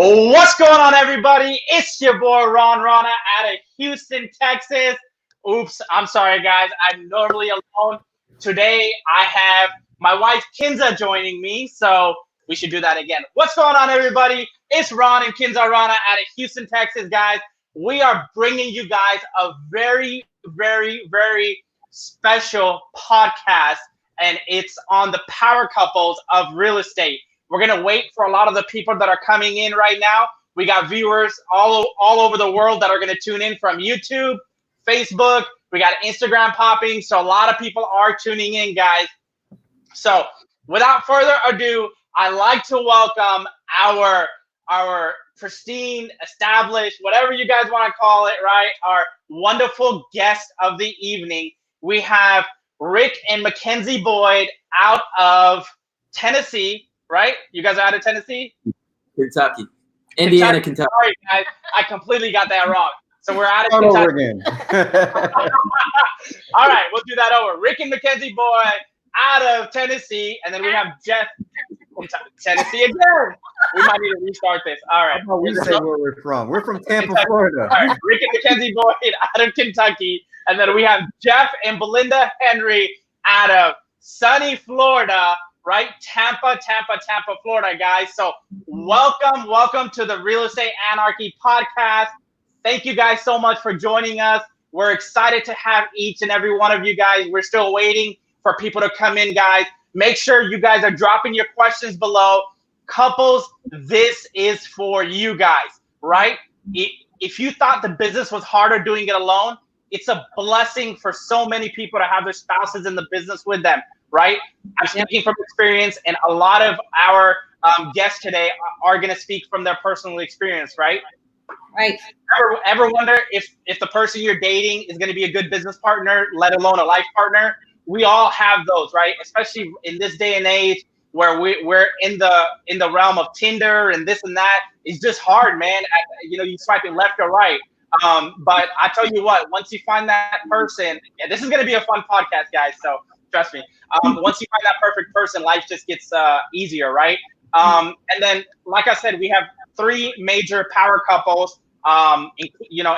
What's going on, everybody? It's your boy Rana out of Houston, Texas. Oops, I'm sorry, guys. I'm normally alone. Today, I have my wife Kinza joining me, so we should do that again. What's going on, everybody? It's Ron and Kinza Rana out of Houston, Texas, guys. We are bringing you guys a very, very, very special podcast, and it's on the power couples of real estate. We're going to wait for a lot of the people that are coming in right now. We got viewers all over the world that are going to tune in from YouTube, Facebook. We got Instagram popping. So a lot of people are tuning in, guys. So without further ado, I'd like to welcome our pristine, established, whatever you guys want to call it, right? Our wonderful guest of the evening. We have Rick and Mackenzie Boyd out of Tennessee. Right? You guys are out of Tennessee? Kentucky. Indiana, Kentucky. Sorry, guys. I completely got that wrong. So we're out of Kentucky. Over again. All right, we'll do that over. Rick and Mackenzie Boyd out of Tennessee. And then we have Jeff from Tennessee again. We might need to restart this. All right. We say where we're from. We're from Tampa, Florida. All right, Rick and Mackenzie Boyd out of Kentucky. And then we have Jeff and Belinda Henry out of sunny Florida. Right? Tampa, Florida, guys. So welcome to the Real Estate Anarchy podcast. Thank you guys so much for joining us. We're excited to have each and every one of you guys. We're still waiting for people to come in, guys. Make sure you guys are dropping your questions below. Couples, this is for you guys, right? If you thought the business was harder doing it alone, it's a blessing for so many people to have their spouses in the business with them. Right? I'm speaking from experience, and a lot of our guests today are going to speak from their personal experience, right? Right. Ever wonder if the person you're dating is going to be a good business partner, let alone a life partner? We all have those, right? Especially in this day and age where we're in the realm of Tinder and this and that. It's just hard, man. You swiping left or right. But I tell you what, once you find that person, this is going to be a fun podcast, guys. So trust me. Once you find that perfect person, life just gets easier, right? And then, like I said, we have 3 major power couples,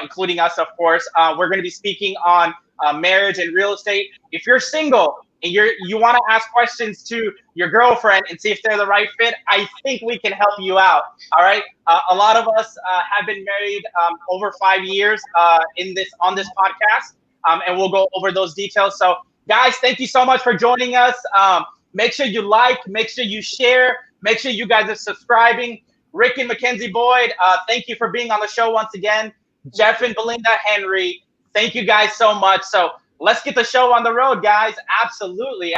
including us, of course. We're going to be speaking on marriage and real estate. If you're single and you want to ask questions to your girlfriend and see if they're the right fit, I think we can help you out. All right. A lot of us have been married over 5 years on this podcast, and we'll go over those details. So, guys, thank you so much for joining us. Make sure you like, make sure you share, make sure you guys are subscribing. Rick and Mackenzie Boyd, thank you for being on the show once again. Jeff and Belinda Henry, thank you guys so much. So let's get the show on the road, guys. Absolutely,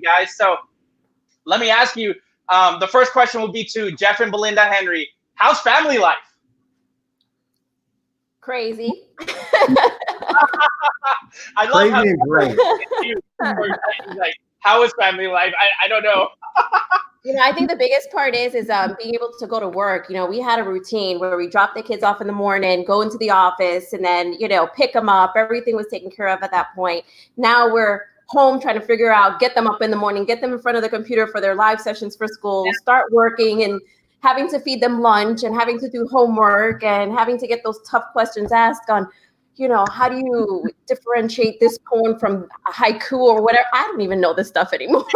guys. So let me ask you, the first question will be to Jeff and Belinda Henry. How's family life? Crazy. I love how great. Like, how is family life? I don't know. I think the biggest part is being able to go to work. We had a routine where we dropped the kids off in the morning, go into the office, and then, pick them up. Everything was taken care of at that point. Now we're home trying to figure out, get them up in the morning, get them in front of the computer for their live sessions for school, start working, and having to feed them lunch and having to do homework and having to get those tough questions asked on, how do you differentiate this poem from a haiku or whatever? I don't even know this stuff anymore.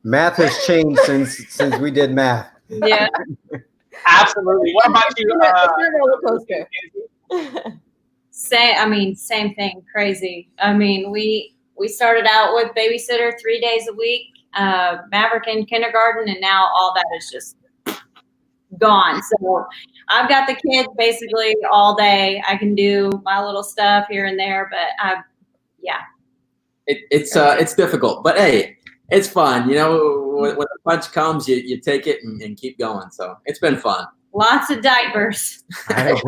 Math has changed since we did math. Yeah. Absolutely. What about you? Roller coaster. Same thing. Crazy. We started out with babysitter 3 days a week, Maverick in kindergarten, and now all that is just gone. So I've got the kids basically all day. I can do my little stuff here and there, but It's difficult, but hey, it's fun. You know, when the punch comes, you take it and keep going. So it's been fun. lots of diapers. Absolutely.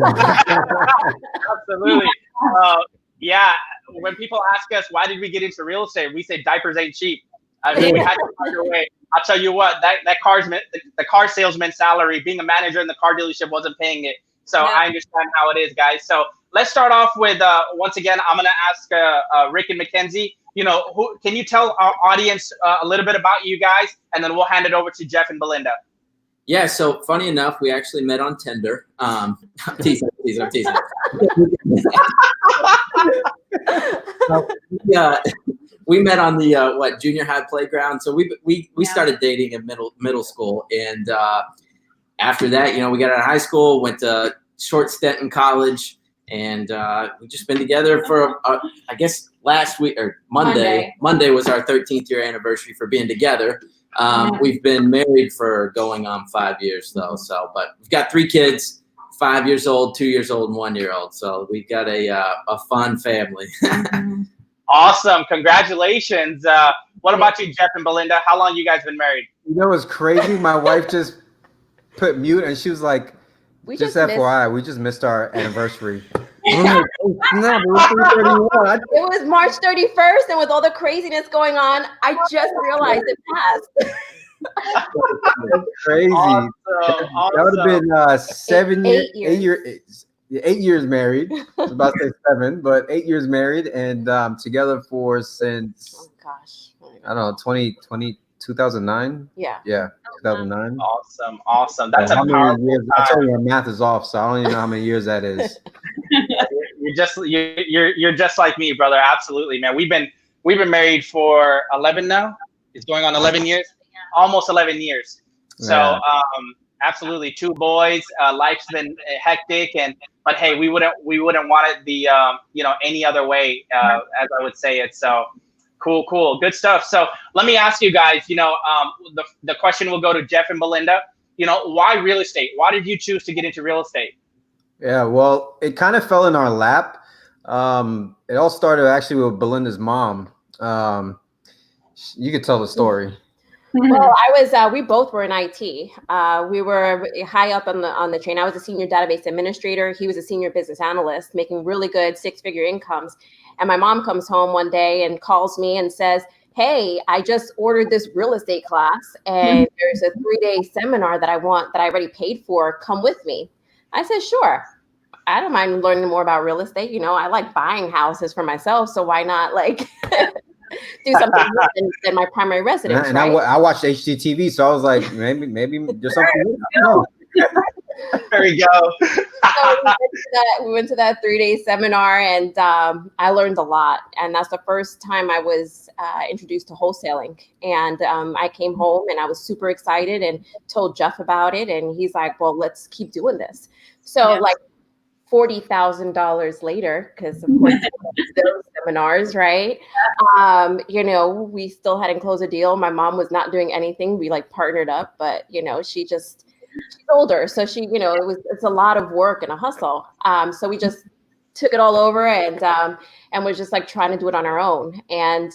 Yeah. When people ask us why did we get into real estate, we say diapers ain't cheap. I mean, we had to find a way. I'll tell you what, the car salesman salary, being a manager in the car dealership wasn't paying it. So Yeah. I understand how it is, guys. So let's start off with once again, I'm gonna ask Rick and Mackenzie. You know, can you tell our audience a little bit about you guys, and then we'll hand it over to Jeff and Belinda. Yeah, so funny enough, we actually met on Tinder. I'm teasing. Yeah, we met on the junior high playground. So we started dating in middle school, and after that, you know, we got out of high school, went to short stint in college, and we've just been together for I guess last week or Monday was our 13th year anniversary for being together. We've been married for going on 5 years though. So, but we've got 3 kids, 5 years old, 2 years old, and 1 year old. So we've got a fun family. Awesome. Congratulations. What about you, Jeff and Belinda? How long you guys been married? You know what's crazy? My wife just put mute and she was like, just FYI, we just missed our anniversary. I'm like, oh, snap, it was 3:31. It was March 31st, and with all the craziness going on, I just realized it passed. That's crazy. Awesome. That would have been 8 years married. I was about to say 7, but 8 years married and together since, Oh gosh. I don't know, 2009? Yeah. Yeah, 2009. Awesome. That's a How many powerful years? I time. tell you, my math is off, so I don't even know how many years that is. You're just like me, brother. Absolutely, man. We've been married for 11 now. It's going on 11 years, almost 11 years. So Yeah. absolutely, 2 boys. Life's been hectic, but hey, we wouldn't want it the any other way, as I would say it. So cool, good stuff. So let me ask you guys. The question will go to Jeff and Belinda. Why real estate? Why did you choose to get into real estate? Yeah, well, it kind of fell in our lap. It all started actually with Belinda's mom. You could tell the story. Well, we both were in IT. We were high up on the chain. I was a senior database administrator. He was a senior business analyst, making really good 6-figure incomes. And my mom comes home one day and calls me and says, "Hey, I just ordered this real estate class, and there's a 3-day seminar that I already paid for. Come with me." I said, "Sure. I don't mind learning more about real estate. I like buying houses for myself, so why not do something than my primary residence?" And right? I watched HGTV, so I was like, maybe there's something. No. There we go. So we went to that 3-day seminar, and I learned a lot. And that's the first time I was introduced to wholesaling. And I came home and I was super excited and told Jeff about it. And he's like, "Well, let's keep doing this." So like $40,000 later, because of course those seminars, right? We still hadn't closed a deal. My mom was not doing anything. We partnered up, but she's older, so it's a lot of work and a hustle. So we just took it all over and was just trying to do it on our own. And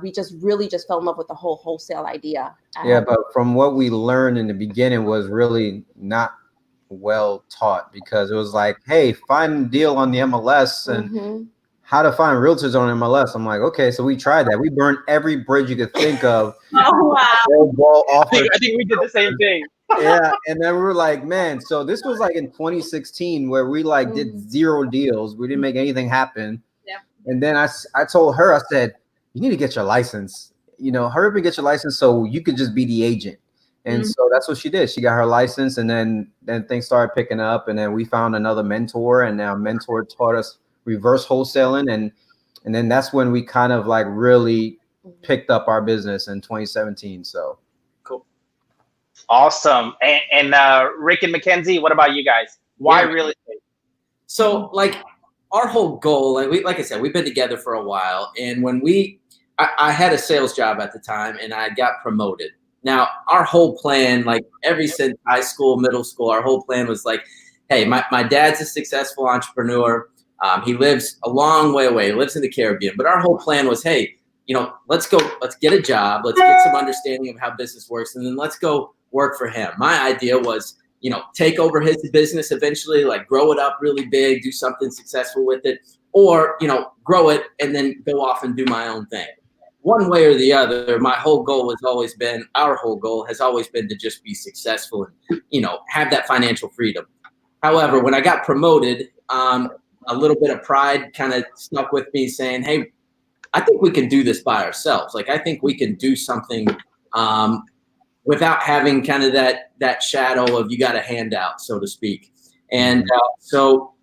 we just really just fell in love with the whole wholesale idea. Yeah, but from what we learned in the beginning was really not well taught, because it was like, hey, find a deal on the MLS and how to find realtors on MLS. I'm like, okay, so we tried that. We burned every bridge you could think of. Oh, wow. I think we did the same thing. Yeah, and then we were like, man, so this was in 2016 where we did 0 deals. We didn't make anything happen. Yeah. And then I told her, I said, you need to get your license. Hurry up and get your license so you could just be the agent. And so that's what she did. She got her license, and then things started picking up, and then we found another mentor, and our mentor taught us reverse wholesaling, and then that's when we kind of really picked up our business in 2017. So cool, awesome. And Rick and Mackenzie, what about you guys? Why real estate? So our whole goal, like I said, we've been together for a while, and when I had a sales job at the time, and I got promoted. Now, our whole plan, like ever since high school, middle school, our whole plan was like, hey, my dad's a successful entrepreneur. He lives a long way away. He lives in the Caribbean. But our whole plan was, hey, let's get a job. Let's get some understanding of how business works. And then let's go work for him. My idea was, take over his business eventually, like grow it up really big, do something successful with it, or, grow it and then go off and do my own thing. One way or the other, our whole goal has always been to just be successful and, have that financial freedom. However, when I got promoted, a little bit of pride kind of stuck with me saying, hey, I think we can do this by ourselves. Like, I think we can do something without having kind of that shadow of you got a handout, so to speak. And so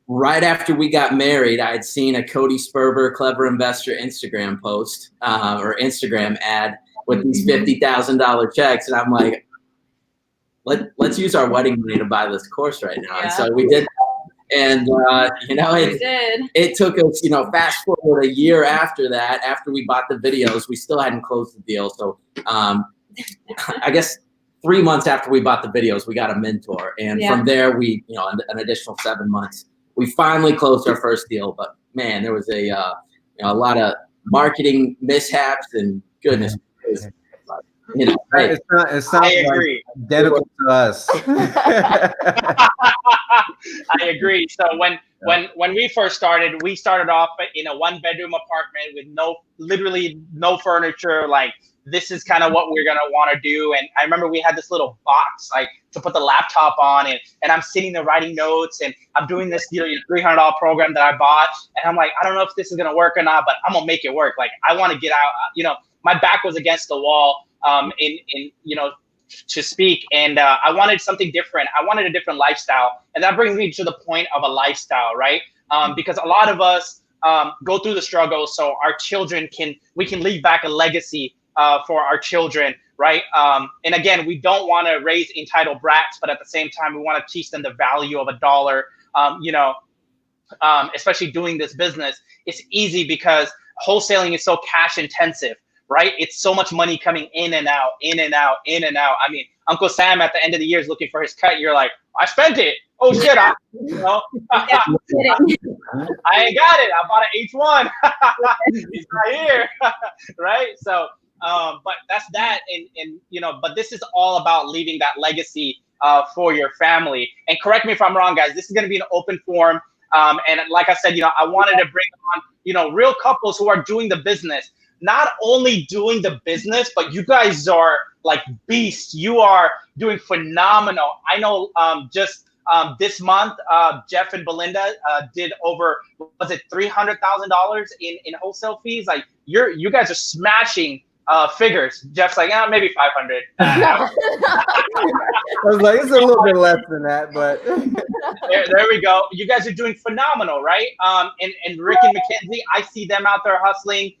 right after we got married, I had seen a Cody Sperber Clever Investor Instagram post or Instagram ad with these $50,000 checks. And I'm like, let's use our wedding money to buy this course right now. Yeah. And so we did that. And, it took us, fast forward a year after that, after we bought the videos, we still hadn't closed the deal. So I guess 3 months after we bought the videos, we got a mentor. And from there, we, an additional 7 months, we finally closed our first deal. But man, there was a lot of marketing mishaps and goodness. It's not identical to us. I agree. So when we first started, we started off in a 1-bedroom apartment with literally no furniture. Like, this is kind of what we're gonna want to do. And I remember we had this little box like to put the laptop on, and I'm sitting there writing notes, and I'm doing this $300 program that I bought, and I'm like, I don't know if this is gonna work or not, but I'm gonna make it work. Like, I want to get out. My back was against the wall. To speak, and I wanted something different. I wanted a different lifestyle, and that brings me to the point of a lifestyle, right? Because a lot of us go through the struggle, so our children can leave back a legacy for our children, right? And again, we don't want to raise entitled brats, but at the same time, we want to teach them the value of a dollar. Especially doing this business, it's easy because wholesaling is so cash intensive. Right? It's so much money coming in and out, in and out, in and out. I mean, Uncle Sam at the end of the year is looking for his cut. You're like, I spent it. Oh shit! I ain't got it. I bought an H1. It's right here, right? So, but that's that, and but this is all about leaving that legacy for your family. And correct me if I'm wrong, guys. This is going to be an open forum, and like I said, I wanted to bring on real couples who are doing the business. Not only doing the business, but you guys are like beasts. You are doing phenomenal. I know just this month, Jeff and Belinda did over, was it $300,000 in wholesale fees? Like, you guys are smashing figures. Jeff's like, maybe 500. I was like, it's a little bit less than that, but there we go. You guys are doing phenomenal, right? And Rick and Mackenzie, I see them out there hustling.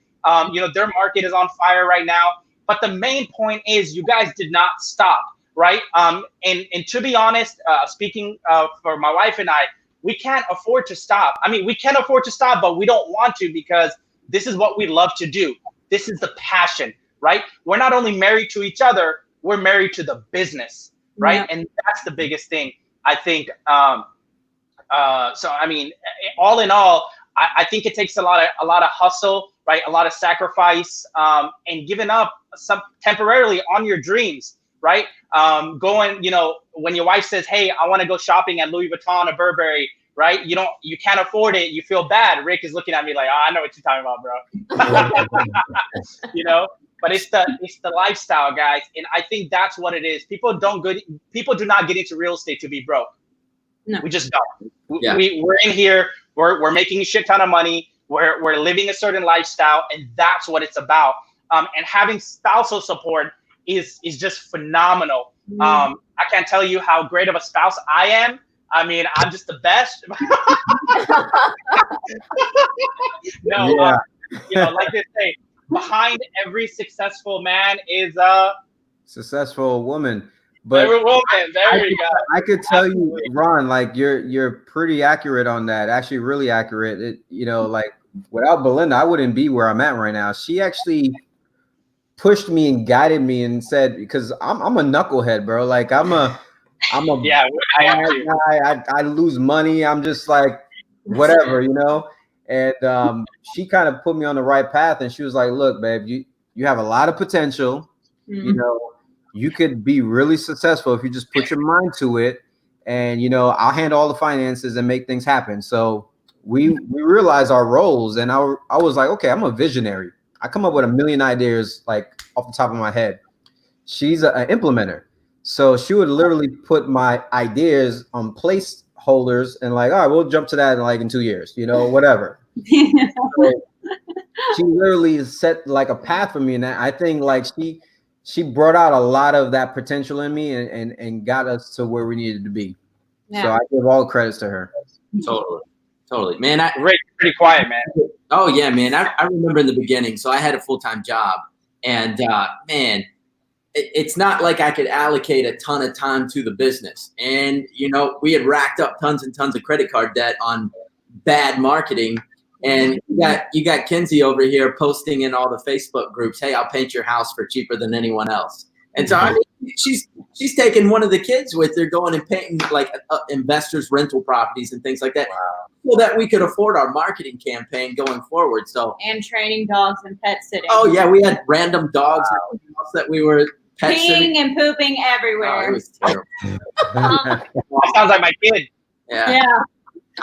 Their market is on fire right now. But the main point is you guys did not stop, right? And to be honest, speaking for my wife and I, we can't afford to stop. I mean, we can afford to stop, but we don't want to because this is what we love to do. This is the passion, right? We're not only married to each other, we're married to the business, right? Yeah. And that's the biggest thing, I think. So, I mean, all in all, I think it takes a lot of hustle, right? A lot of sacrifice, and giving up some temporarily on your dreams, right? Going, when your wife says, hey, I want to go shopping at Louis Vuitton or Burberry, right? You can't afford it. You feel bad. Rick is looking at me like, I know what you're talking about, bro. But it's the lifestyle, guys. And I think that's what it is. People do not get into real estate to be broke. No. We just don't. Yeah. We're in here. We're making a shit ton of money. We're living a certain lifestyle, and that's what it's about. And having spousal support is just phenomenal. I can't tell you how great of a spouse I am. I mean, I'm just the best. Like they say, behind every successful man is a successful woman. But every woman, there you go. I could tell you, Ron, like you're pretty accurate on that. Actually, really accurate. Like without Belinda, I wouldn't be where I'm at right now. She actually pushed me and guided me and said, because I'm a knucklehead, bro. Like I'm a Yeah, I am too. I lose money. I'm just like whatever, you know. And she kind of put me on the right path, and she was like, "Look, babe, you have a lot of potential. You know, you could be really successful if you just put your mind to it. And you know, I'll handle all the finances and make things happen." So we realized our roles, and I was like, "Okay, I'm a visionary. I come up with a million ideas like off the top of my head." She's an implementer. So she would literally put my ideas on placeholders and like, all right, we'll jump to that in 2 years, you know, whatever. So she literally set like a path for me. And I think like she brought out a lot of that potential in me and got us to where we needed to be. Yeah. So I give all credits to her. Totally. Man, Rick, pretty quiet, man. Oh yeah, man. I remember in the beginning, so I had a full-time job, and man, it's not like I could allocate a ton of time to the business. And, you know, we had racked up tons and tons of credit card debt on bad marketing. And you got Kinza over here posting in all the Facebook groups, "Hey, I'll paint your house for cheaper than anyone else." And so I mean, she's taking one of the kids with her, going and painting like investors' rental properties and things like that, so that we could afford our marketing campaign going forward. So and training dogs and pet sitting. Oh yeah, we had random dogs that we were pet peeing sitting and pooping everywhere. Oh, it was terrible. That sounds like my kid. Yeah.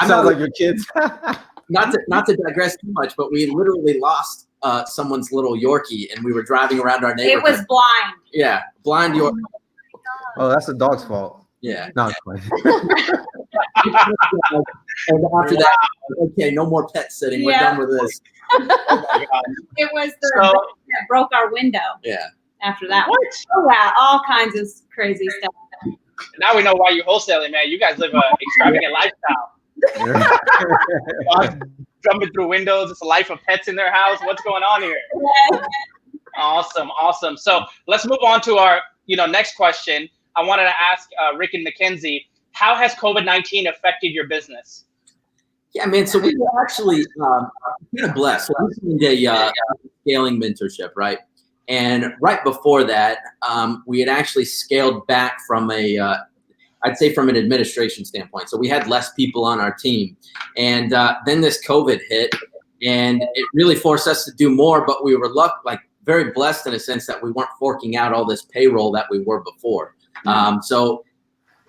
Sounds like your kids. Not to digress too much, but we literally lost someone's little Yorkie, and we were driving around our neighborhood. It was blind. Yeah, blind Yorkie. Oh, that's the dog's fault. Yeah. No, it's fine. And after that, okay, no more pet sitting. We're done with this. It was the dog that broke our window. Yeah. After that. What? Oh wow, all kinds of crazy stuff. Now we know why you're wholesaling, man. You guys live an extravagant lifestyle. Jumping through windows. It's a life of pets in their house. What's going on here? Awesome. So let's move on to our next question. I wanted to ask Rick and Mackenzie, how has COVID-19 affected your business? Yeah, man. So we were actually kind of blessed. So we did a scaling mentorship, right? And right before that, we had actually scaled back from I'd say from an administration standpoint. So we had less people on our team. And then this COVID hit, and it really forced us to do more, but we were very blessed in a sense that we weren't forking out all this payroll that we were before. So,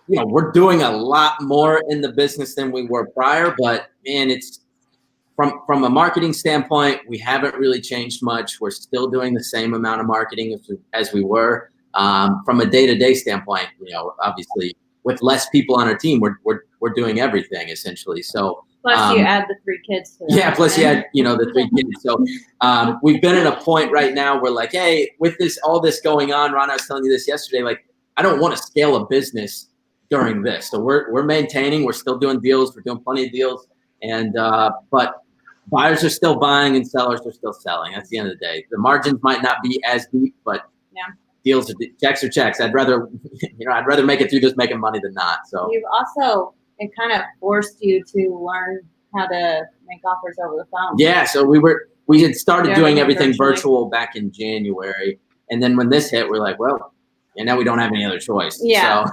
we're doing a lot more in the business than we were prior, but man, it's from a marketing standpoint, we haven't really changed much. We're still doing the same amount of marketing as we were. From a day-to-day standpoint, obviously with less people on our team, we're doing everything essentially. So plus you add the 3 kids to that. Yeah, plus you add the 3 kids. So we've been at a point right now where like, hey, with all this going on, Rana, I was telling you this yesterday, like I don't want to scale a business during this. So we're maintaining, we're still doing deals, we're doing plenty of deals, and but buyers are still buying and sellers are still selling. That's the end of the day. The margins might not be as deep, but deals are checks are checks. I'd rather make it through this making money than not. So you've also, it kind of forced you to learn how to make offers over the phone. Yeah, so we had started doing everything virtual back in January, and then when this hit, we're like, well, and now we don't have any other choice. Yeah.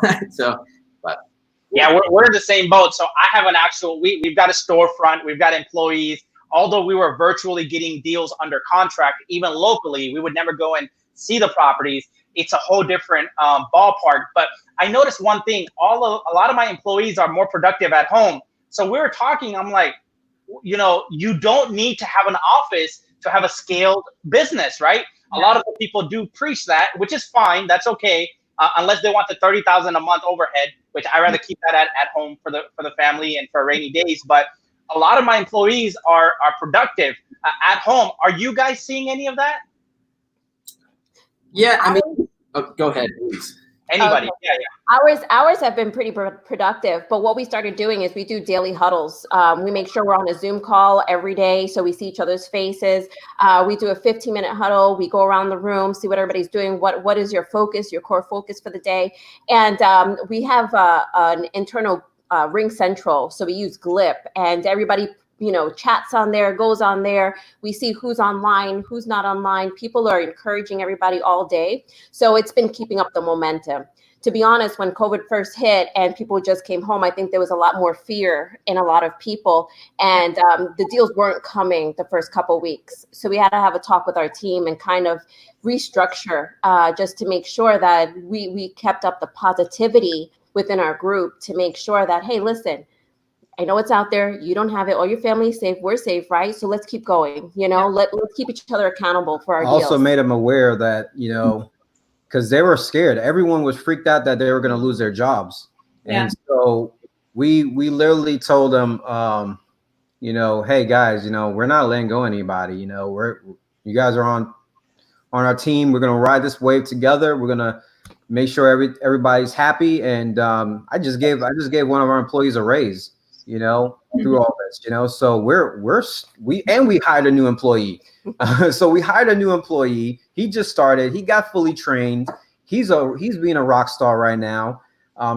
Yeah, we're in the same boat. So I have an actual, we've got a storefront, we've got employees. Although we were virtually getting deals under contract, even locally, we would never go and see the properties. It's a whole different ballpark. But I noticed one thing, a lot of my employees are more productive at home. So we were talking, I'm like, you don't need to have an office to have a scaled business, right? A lot of the people do preach that, which is fine. That's okay. Unless they want the $30,000 a month overhead, which I rather keep that at home for the family and for rainy days. But a lot of my employees are productive at home. Are you guys seeing any of that? Yeah, I mean, go ahead, please. Anybody? Okay. Yeah. Ours have been pretty productive, but what we started doing is we do daily huddles. We make sure we're on a Zoom call every day, so we see each other's faces. We do a 15-minute huddle. We go around the room, see what everybody's doing. What is your focus, your core focus for the day? And we have an internal Ring Central, so we use Glip, and everybody chats on there, goes on there. We see who's online, who's not online. People are encouraging everybody all day. So it's been keeping up the momentum. To be honest, when COVID first hit and people just came home, I think there was a lot more fear in a lot of people, and the deals weren't coming the first couple weeks. So we had to have a talk with our team and kind of restructure just to make sure that we kept up the positivity within our group to make sure that, hey, listen, I know it's out there. You don't have it. All your family's safe. We're safe, right? So let's keep going. Let's keep each other accountable for our deals. Also made them aware that, because they were scared. Everyone was freaked out that they were going to lose their jobs. And so we literally told them, hey guys, we're not letting go of anybody. You guys are on our team. We're going to ride this wave together. We're going to make sure everybody's happy. And I just gave one of our employees a raise, through all this, so we hired a new employee. So we hired a new employee. He just started. He got fully trained. He's being a rock star right now,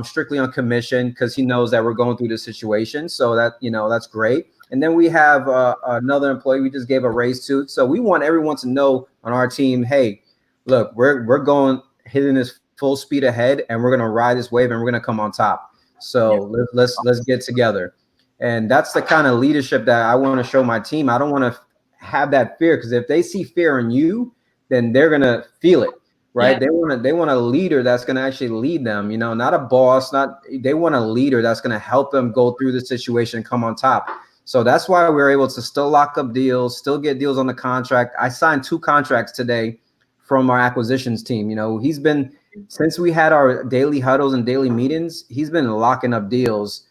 strictly on commission because he knows that we're going through this situation. So that, that's great. And then we have another employee we just gave a raise to. So we want everyone to know on our team, hey, look, we're hitting this full speed ahead, and we're gonna ride this wave, and we're gonna come on top. So let's get together. And that's the kind of leadership that I want to show my team. I don't want to have that fear, because if they see fear in you, then they're gonna feel it, right? They want a leader that's gonna actually lead them, not a boss. They want a leader that's gonna help them go through the situation and come on top. So that's why we're able to still lock up deals, still get deals on the contract. I signed 2 contracts today from our acquisitions team. He's been, since we had our daily huddles and daily meetings, he's been locking up deals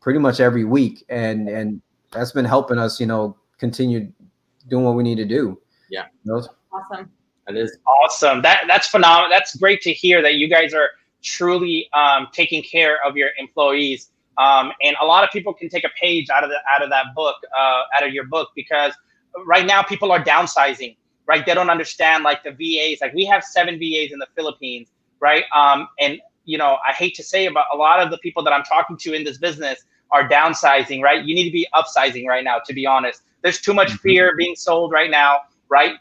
pretty much every week, and that's been helping us, continue doing what we need to do. Yeah, awesome. That is awesome. That's phenomenal. That's great to hear that you guys are truly taking care of your employees. And a lot of people can take a page out of that book, out of your book, because right now people are downsizing, right? They don't understand, like, the VAs. Like, we have 7 VAs in the Philippines, right? And I hate to say it, but a lot of the people that I'm talking to in this business are downsizing, right? You need to be upsizing right now, to be honest. There's too much fear being sold right now, right?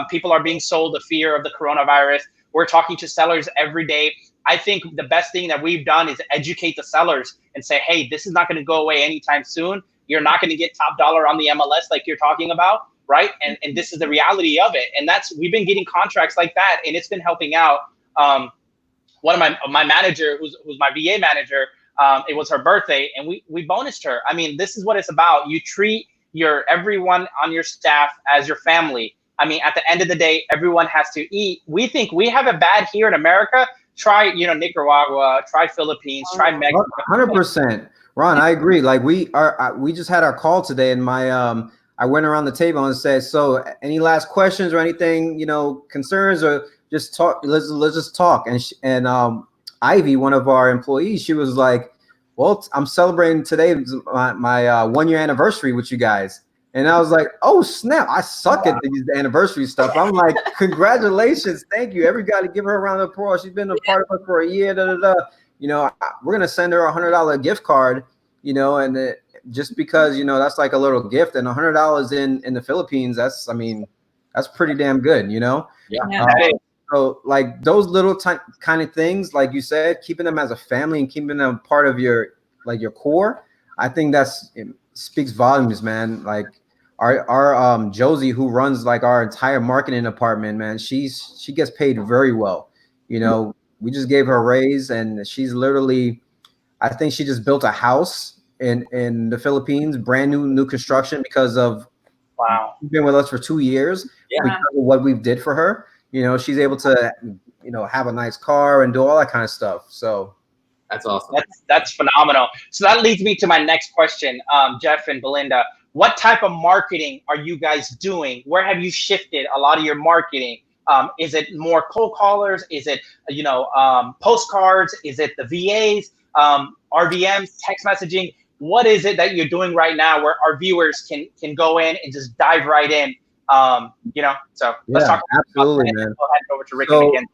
People are being sold the fear of the coronavirus. We're talking to sellers every day. I think the best thing that we've done is educate the sellers and say, hey, this is not going to go away anytime soon. You're not going to get top dollar on the MLS like you're talking about, right? And this is the reality of it. And we've been getting contracts like that, and it's been helping out. One of my manager, who's my VA manager, it was her birthday, and we bonused her. I mean, this is what it's about. You treat everyone on your staff as your family. I mean, at the end of the day, everyone has to eat. We think we have it bad here in America. Try, Nicaragua, try Philippines, try Mexico. 100%. Ron, I agree. Like, we just had our call today, and I went around the table and said, so any last questions or anything, concerns, or just talk, let's just talk. And Ivy, one of our employees, she was like, well, I'm celebrating today my 1-year anniversary with you guys. And I was like, oh snap, I suck at these anniversary stuff. I'm like, congratulations, thank you. Everybody give her a round of applause. She's been a part of it for a year. We're gonna send her a $100 gift card, and just because that's like a little gift, and $100 in the Philippines, that's pretty damn good, So like those little kind of things, like you said, keeping them as a family and keeping them part of your core, I think it speaks volumes, man. Like our Josie, who runs like our entire marketing department, man, she gets paid very well. We just gave her a raise, and she's literally, I think she just built a house in the Philippines, brand new construction, because of she's been with us for 2 years because of what we did for her. She's able to, have a nice car and do all that kind of stuff. So that's awesome. That's phenomenal. So that leads me to my next question, Jeff and Belinda. What type of marketing are you guys doing? Where have you shifted a lot of your marketing? Is it more cold callers? Is it, postcards? Is it the VAs, RVMs, text messaging? What is it that you're doing right now where our viewers can go in and just dive right in? So let's talk. Absolutely, man. We'll head over to Rick and Mackenzie.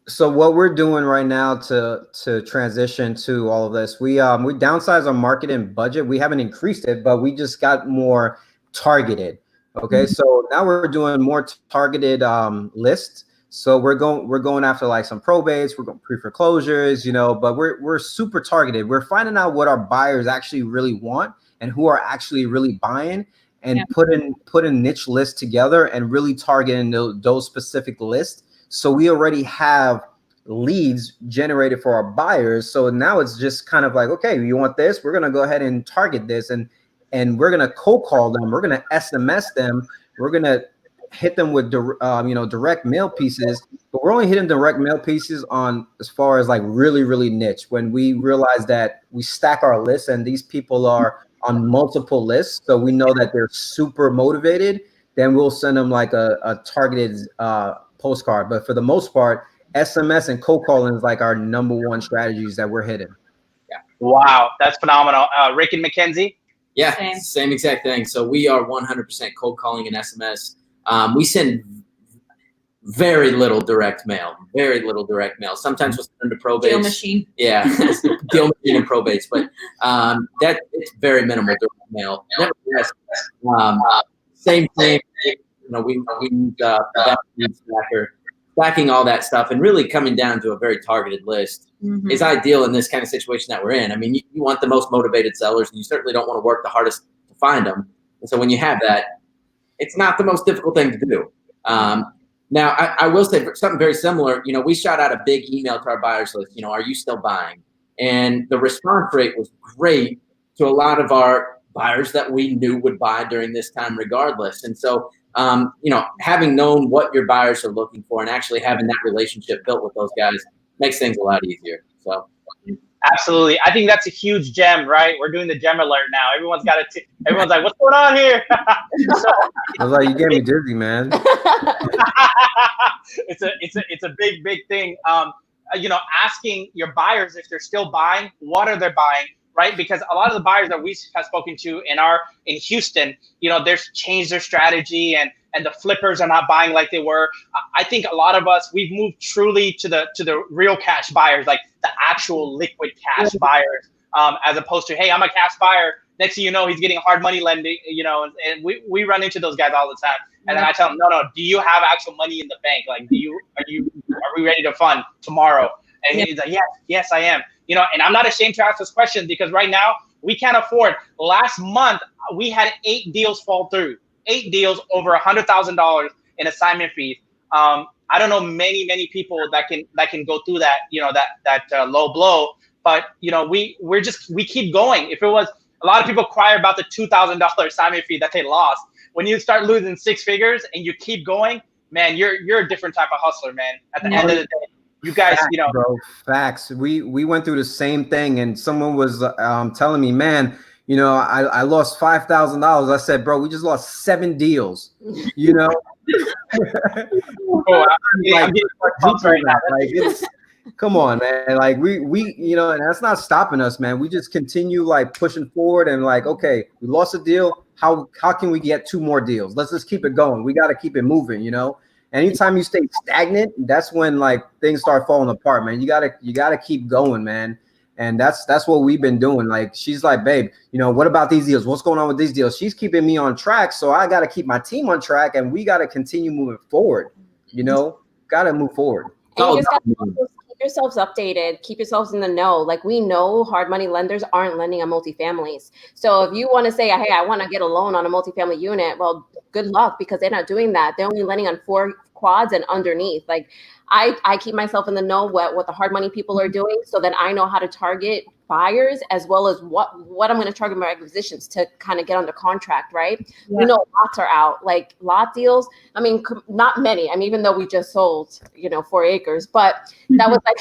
So what we're doing right now to transition to all of this, we downsized our marketing budget. We haven't increased it, but we just got more targeted. Okay, so now we're doing more targeted lists. So we're going after like some probates, we're going pre-foreclosures, but we're super targeted. We're finding out what our buyers actually really want and who are actually really buying, and putting niche lists together and really targeting those specific lists. So we already have leads generated for our buyers. So now it's just kind of like, okay, you want this? We're going to go ahead and target this, and we're going to cold call them. We're going to SMS them. We're going to hit them with direct mail pieces, but we're only hitting direct mail pieces on as far as like really, really niche. When we realize that we stack our lists and these people are on multiple lists, so we know that they're super motivated, then we'll send them like a targeted postcard. But for the most part, SMS and cold calling is like our number one strategies that we're hitting. Yeah. Wow, that's phenomenal. Rick and Mackenzie? Yeah, same exact thing. So we are 100% cold calling and SMS. We send very little direct mail. Sometimes we'll send them to probates. Deal machine. Yeah, deal machine and probates. But that it's very minimal direct mail. Nevertheless, same thing. We use stacking all that stuff, and really coming down to a very targeted list is ideal in this kind of situation that we're in. I mean, you want the most motivated sellers, and you certainly don't want to work the hardest to find them. And so when you have that, it's not the most difficult thing to do. Now, I will say something very similar. We shot out a big email to our buyers list. Are you still buying? And the response rate was great to a lot of our buyers that we knew would buy during this time regardless. And so, having known what your buyers are looking for and actually having that relationship built with those guys makes things a lot easier. So. Absolutely. I think that's a huge gem, right? We're doing the gem alert now. Everyone's got it. Everyone's like, what's going on here? So, I was like, you get me dizzy, man. It's a big thing. Asking your buyers if they're still buying, what are they buying, right? Because a lot of the buyers that we have spoken to in Houston, they've changed their strategy, and the flippers are not buying like they were. I think a lot of us, we've moved truly to the real cash buyers, like the actual liquid cash buyers, as opposed to, hey, I'm a cash buyer. Next thing you know, he's getting hard money lending, and we run into those guys all the time. And then I tell them, no, do you have actual money in the bank? Like, are we ready to fund tomorrow? And he's like, yes, I am. And I'm not ashamed to ask this question, because right now we can't afford. Last month we had 8 deals fall through. 8 deals over $100,000 in assignment fees. I don't know many people that can go through that, that low blow. But we keep going. If it was, a lot of people cry about the $2,000 assignment fee that they lost. When you start losing 6 figures and you keep going, man, you're a different type of hustler, man. At the end of the day, you guys, bro, facts. We went through the same thing, and someone was telling me, man, I lost $5,000. I said, bro, we just lost 7 deals. Come on, man. Like we and that's not stopping us, man. We just continue like pushing forward and like, okay, we lost a deal. How can we get 2 more deals? Let's just keep it going. We got to keep it moving, Anytime you stay stagnant, that's when like things start falling apart, man. You gotta keep going, man. And that's what we've been doing. Like, she's like, babe, what about these deals? What's going on with these deals? She's keeping me on track. So I got to keep my team on track, and we got to continue moving forward. Got to move forward. And you just got to keep yourselves updated, keep yourselves in the know. Like, we know hard money lenders aren't lending on multifamilies. So if you want to say, hey, I want to get a loan on a multifamily unit, well, good luck, because they're not doing that. They're only lending on 4 quads and underneath. Like, I keep myself in the know what the hard money people are doing, so that I know how to target buyers, as well as what I'm going to target my acquisitions to kind of get under contract, right? Yeah. We know lots are out, like lot deals. I mean, not many. I mean, even though we just sold, 4 acres, but that was like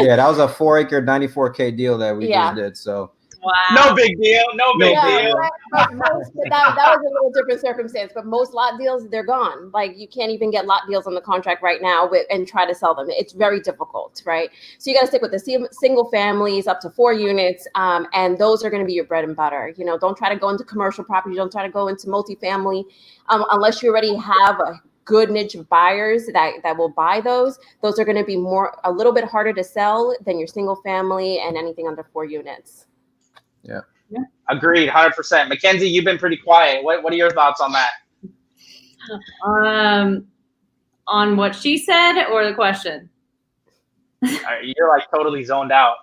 yeah, that was a 4-acre, 94K deal that we just did. So. Wow. No big deal. No big deal. But that was a little different circumstance. But most lot deals, they're gone. Like, you can't even get lot deals on the contract right now and try to sell them. It's very difficult, right? So you got to stick with the single families up to 4 units, and those are going to be your bread and butter. Don't try to go into commercial property. Don't try to go into multifamily unless you already have good niche buyers that will buy those are going to be a little bit harder to sell than your single family and anything under 4 units. Yeah. Agreed, 100%. Mackenzie, you've been pretty quiet. What are your thoughts on that? On what she said or the question? You're like totally zoned out.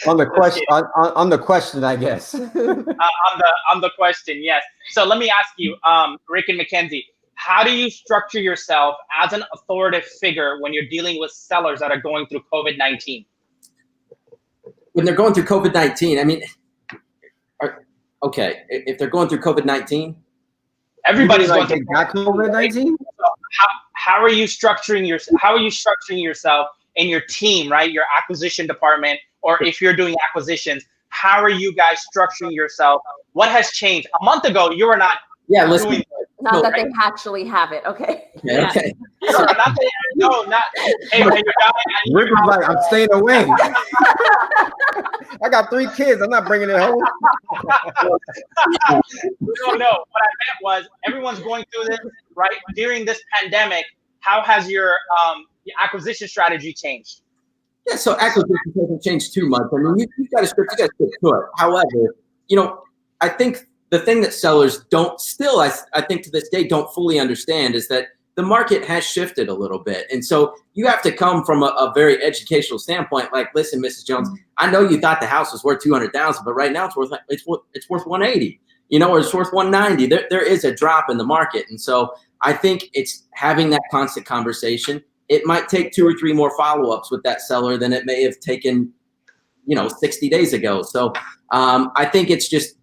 On the question, on the question, I guess. On the question, yes. So let me ask you, Rick and Mackenzie, how do you structure yourself as an authoritative figure when you're dealing with sellers that are going through COVID-19? When they're going through COVID-19, I mean, okay, if they're going through COVID-19, everybody's going through COVID-19. How are you structuring yourself in your team, right? Your acquisition department, or if you're doing acquisitions, how are you guys structuring yourself? What has changed? A month ago, you were not. Yeah, listen. Doing not that they actually have it. Okay. Yeah, okay. Not. Hey, man, Rick was like, I'm staying away. I got 3 kids. I'm not bringing it home. No. What I meant was everyone's going through this, right? During this pandemic, how has your acquisition strategy changed? Yeah, so acquisition hasn't changed too much. I mean, you got to stick to it. However, I think the thing that sellers don't still, I think to this day, don't fully understand is that the market has shifted a little bit. And so you have to come from a very educational standpoint. Like, listen, Mrs. Jones, I know you thought the house was worth $200,000, but right now it's worth $180, or it's worth $190. There is a drop in the market. And so I think it's having that constant conversation. It might take 2 or 3 more follow-ups with that seller than it may have taken, 60 days ago. So I think it's just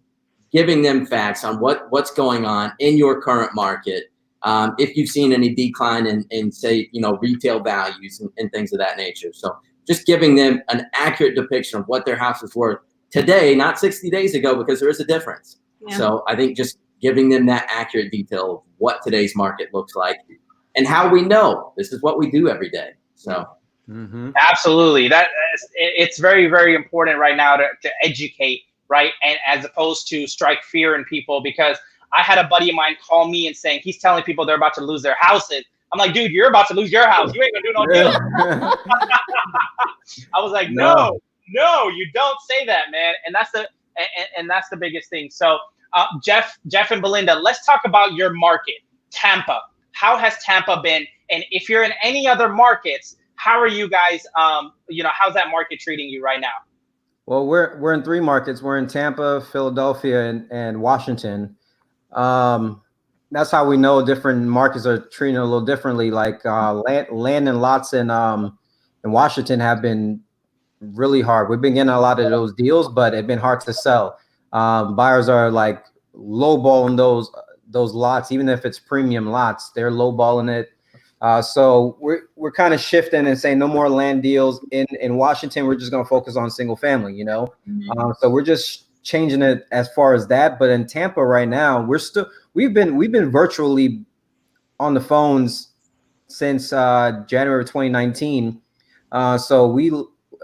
giving them facts on what's going on in your current market. If you've seen any decline in say, retail values and things of that nature. So just giving them an accurate depiction of what their house is worth today, not 60 days ago, because there is a difference. Yeah. So I think just giving them that accurate detail of what today's market looks like and how we know this is what we do every day. So. Mm-hmm. Absolutely. It's very, very important right now to educate, right? And as opposed to strike fear in people, because I had a buddy of mine call me and saying he's telling people they're about to lose their houses. I'm like, dude, you're about to lose your house. You ain't gonna do no deal. I was like, no, you don't say that, man. And that's the biggest thing. So Jeff and Belinda, let's talk about your market, Tampa. How has Tampa been? And if you're in any other markets, how are you guys, how's that market treating you right now? Well, we're in 3 markets. We're in Tampa, Philadelphia, and Washington. That's how we know different markets are treating a little differently. Like land and lots in Washington have been really hard. We've been getting a lot of those deals, but it's been hard to sell. Buyers are like lowballing those lots, even if it's premium lots, they're lowballing it. So we're kind of shifting and saying no more land deals in Washington. We're just going to focus on single family, Mm-hmm. So we're just changing it as far as that. But in Tampa right now, we've been virtually on the phones since January 2019. So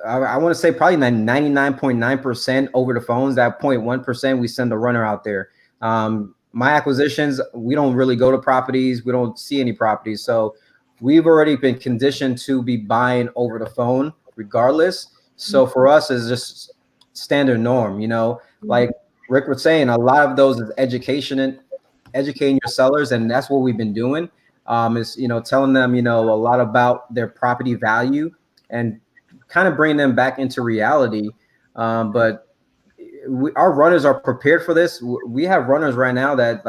I want to say probably 99.9% over the phones. That 0.1% we send a runner out there. My acquisitions, we don't really go to properties. We don't see any properties. So we've already been conditioned to be buying over the phone regardless. So for us, it's just standard norm, like Rick was saying, a lot of those is educating your sellers. And that's what we've been doing, is, telling them, a lot about their property value and kind of bringing them back into reality. But our runners are prepared for this. We have runners right now that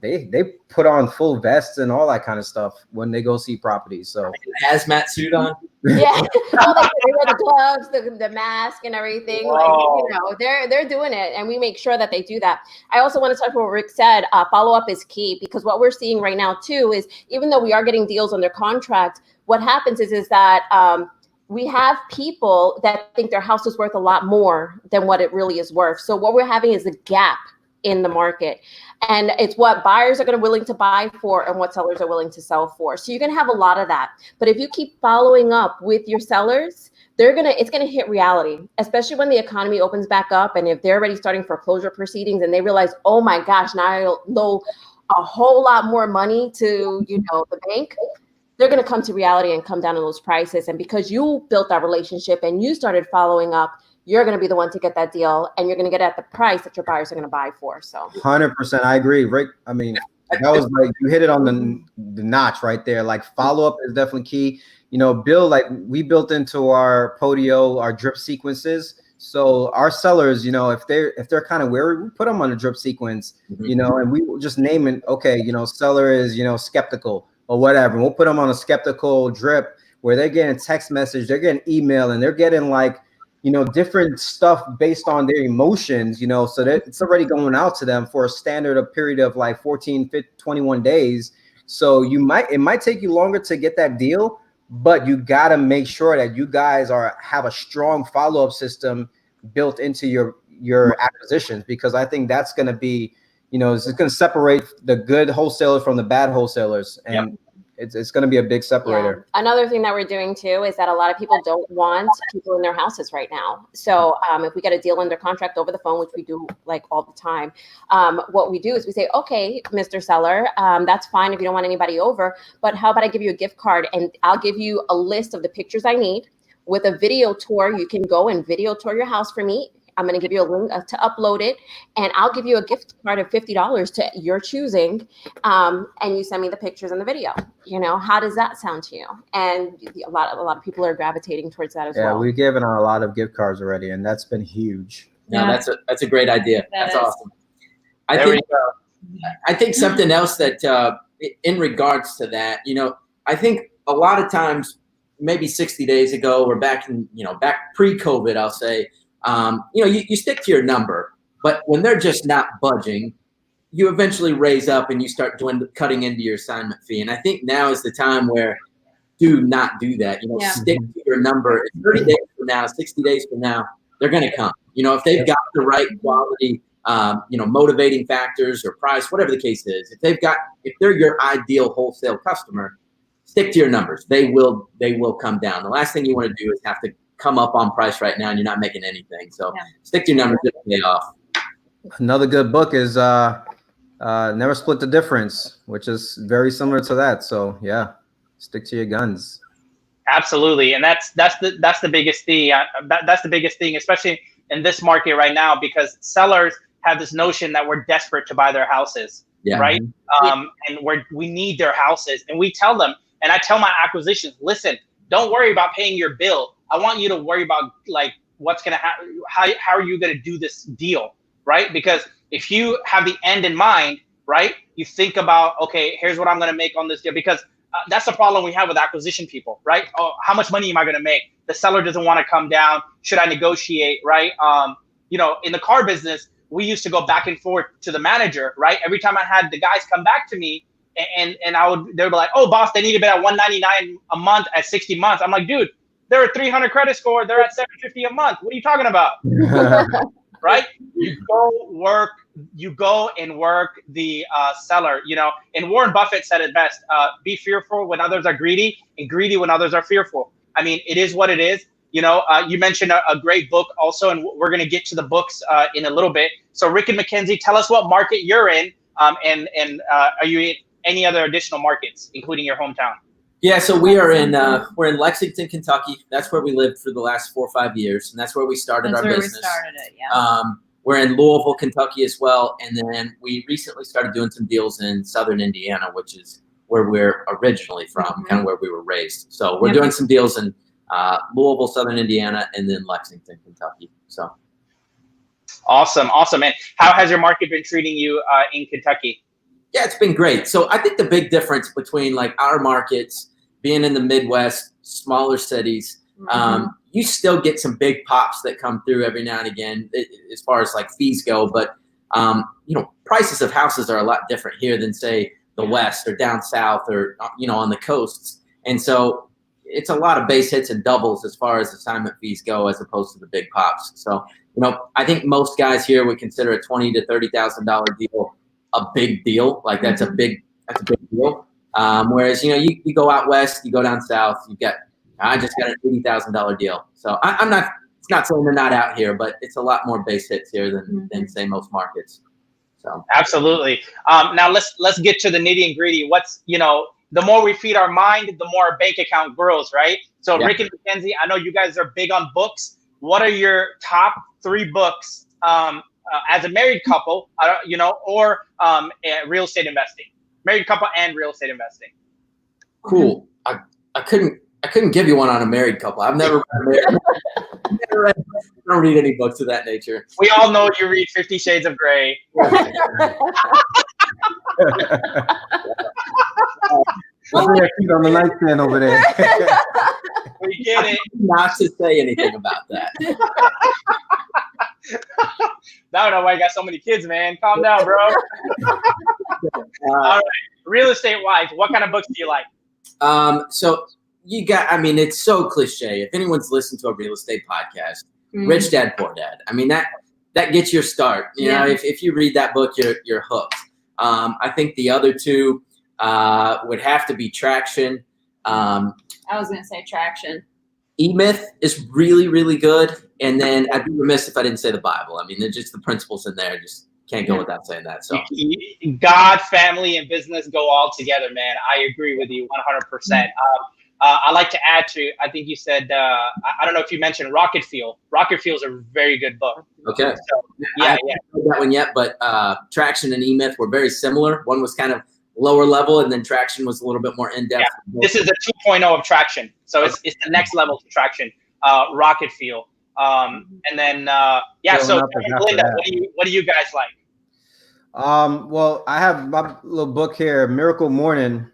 they put on full vests and all that kind of stuff when they go see properties. So hazmat suit on. Yeah, they wear the gloves, the mask, and everything. Like, they're doing it, and we make sure that they do that. I also want to talk about what Rick said. Follow up is key, because what we're seeing right now too is, even though we are getting deals under contract, what happens is that we have people that think their house is worth a lot more than what it really is worth. So what we're having is a gap in the market, and it's what buyers are willing to buy for and what sellers are willing to sell for. So you're going to have a lot of that. But if you keep following up with your sellers, it's going to hit reality, especially when the economy opens back up. And if they're already starting foreclosure proceedings and they realize, oh my gosh, now I know a whole lot more money to, the bank, they're going to come to reality and come down on those prices. And because you built that relationship and you started following up, you're going to be the one to get that deal, and you're going to get it at the price that your buyers are going to buy for. So 100%, I agree, Rick. I mean, that was like, you hit it on the notch right there. Like, follow up is definitely key. Bill, like, we built into our Podio, our drip sequences. So our sellers, if they're kind of wary, we put them on a drip sequence, and we will just name it. Okay, seller is, skeptical or whatever. We'll put them on a skeptical drip where they're getting text message, they're getting email, and they're getting like, different stuff based on their emotions, so that it's already going out to them for a standard of period of like 14, 15, 21 days. So it might take you longer to get that deal, but you got to make sure that you guys have a strong follow-up system built into your acquisitions, because I think that's going to be, it's going to separate the good wholesalers from the bad wholesalers. And it's going to be a big separator. Yeah. Another thing that we're doing too is that a lot of people don't want people in their houses right now. So if we get a deal under contract over the phone, which we do like all the time, what we do is we say, okay, Mr. Seller, that's fine if you don't want anybody over, but how about I give you a gift card and I'll give you a list of the pictures I need with a video tour. You can go and video tour your house for me. I'm going to give you a link to upload it, and I'll give you a gift card of $50 to your choosing, and you send me the pictures and the video. How does that sound to you? And a lot of people are gravitating towards that as well. Yeah, we've given out a lot of gift cards already, and that's been huge. No, that's a great idea. That's awesome. I think something else that in regards to that, I think a lot of times, maybe 60 days ago, or back pre-COVID, I'll say, you stick to your number, but when they're just not budging, you eventually raise up and you start cutting into your assignment fee. And I think now is the time where do not do that. Stick to your number. 30 days from now, 60 days from now, they're going to come. If they've got the right quality, motivating factors or price, whatever the case is, if they're your ideal wholesale customer, stick to your numbers. They will come down. The last thing you want to do is have to come up on price right now and you're not making anything. So stick to your numbers, it'll pay off. Another good book is Never Split the Difference, which is very similar to that. So stick to your guns. Absolutely. And that's the biggest thing. That's the biggest thing, especially in this market right now, because sellers have this notion that we're desperate to buy their houses. Right. And we need their houses, and we tell them, and I tell my acquisitions, listen, don't worry about paying your bill. I want you to worry about like what's going to happen. How are you going to do this deal? Right. Because if you have the end in mind, right, you think about, okay, here's what I'm going to make on this deal, because that's the problem we have with acquisition people, right? Oh, how much money am I going to make? The seller doesn't want to come down. Should I negotiate? Right. In the car business, we used to go back and forth to the manager, right? Every time I had the guys come back to me and they would be like, oh, boss, they need a bid at $199 a month at 60 months. I'm like, dude, they're a 300 credit score. They're at $750 a month. What are you talking about? Right? You go and work the seller, and Warren Buffett said it best, be fearful when others are greedy and greedy when others are fearful. I mean, it is what it is. You mentioned a great book also, and we're going to get to the books in a little bit. So Rick and Mackenzie, tell us what market you're in, and are you in any other additional markets, including your hometown? Yeah, so we're in Lexington, Kentucky. That's where we lived for the last 4 or 5 years, and that's where we started our business. We started it, yeah. We're in Louisville, Kentucky as well, and then we recently started doing some deals in southern Indiana, which is where we're originally from, kind of where we were raised. So we're doing some deals in Louisville, southern Indiana, and then Lexington, Kentucky. So awesome. And how has your market been treating you in Kentucky? Yeah, it's been great. So I think the big difference between like our markets being in the Midwest, smaller cities, you still get some big pops that come through every now and again as far as like fees go. But, prices of houses are a lot different here than say the West or down South or, on the coasts. And so it's a lot of base hits and doubles as far as assignment fees go, as opposed to the big pops. So, I think most guys here would consider a $20,000 to $30,000 deal a big deal. Like that's a big deal. Whereas, you go out West, you go down South, I just got an $80,000 deal. So it's not saying they're not out here, but it's a lot more base hits here than say most markets. So Absolutely. Now let's get to the nitty and gritty. What's, the more we feed our mind, the more our bank account grows, right? So Yeah. Rick and Mackenzie, I know you guys are big on books. What are your top 3 books as a married couple, or real estate investing? Married couple and real estate investing. Cool. I couldn't give you one on a married couple. I've never read I don't read any books of that nature. We all know you read 50 Shades of Grey. On the nightstand over there. We get it. Not to say anything about that. I don't know why you got so many kids, man. Calm down, bro. All right. Real estate wise, what kind of books do you like? So you got, I mean, it's so cliche. If anyone's listened to a real estate podcast, Rich Dad, Poor Dad. I mean, that gets your start. You know, if you read that book, you're hooked. I think the other 2 would have to be Traction. I was going to say Traction. E-Myth is really, really good. And then I'd be remiss if I didn't say the Bible. I mean, there's just the principles in there. Just can't go without saying that. So God, family, and business go all together, man. I agree with you 100%. I like to add to, I think you said, I don't know if you mentioned Rocket Fuel. Rocket Fuel is a very good book. Okay. So, I haven't read that one yet, but Traction and E-Myth were very similar. One was kind of lower level, and then Traction was a little bit more in-depth. Yeah. This is the 2.0 of Traction. So it's the next level to Traction, Rocket Fuel. And then, so Belinda, what do you guys like? Well, I have my little book here, Miracle Morning.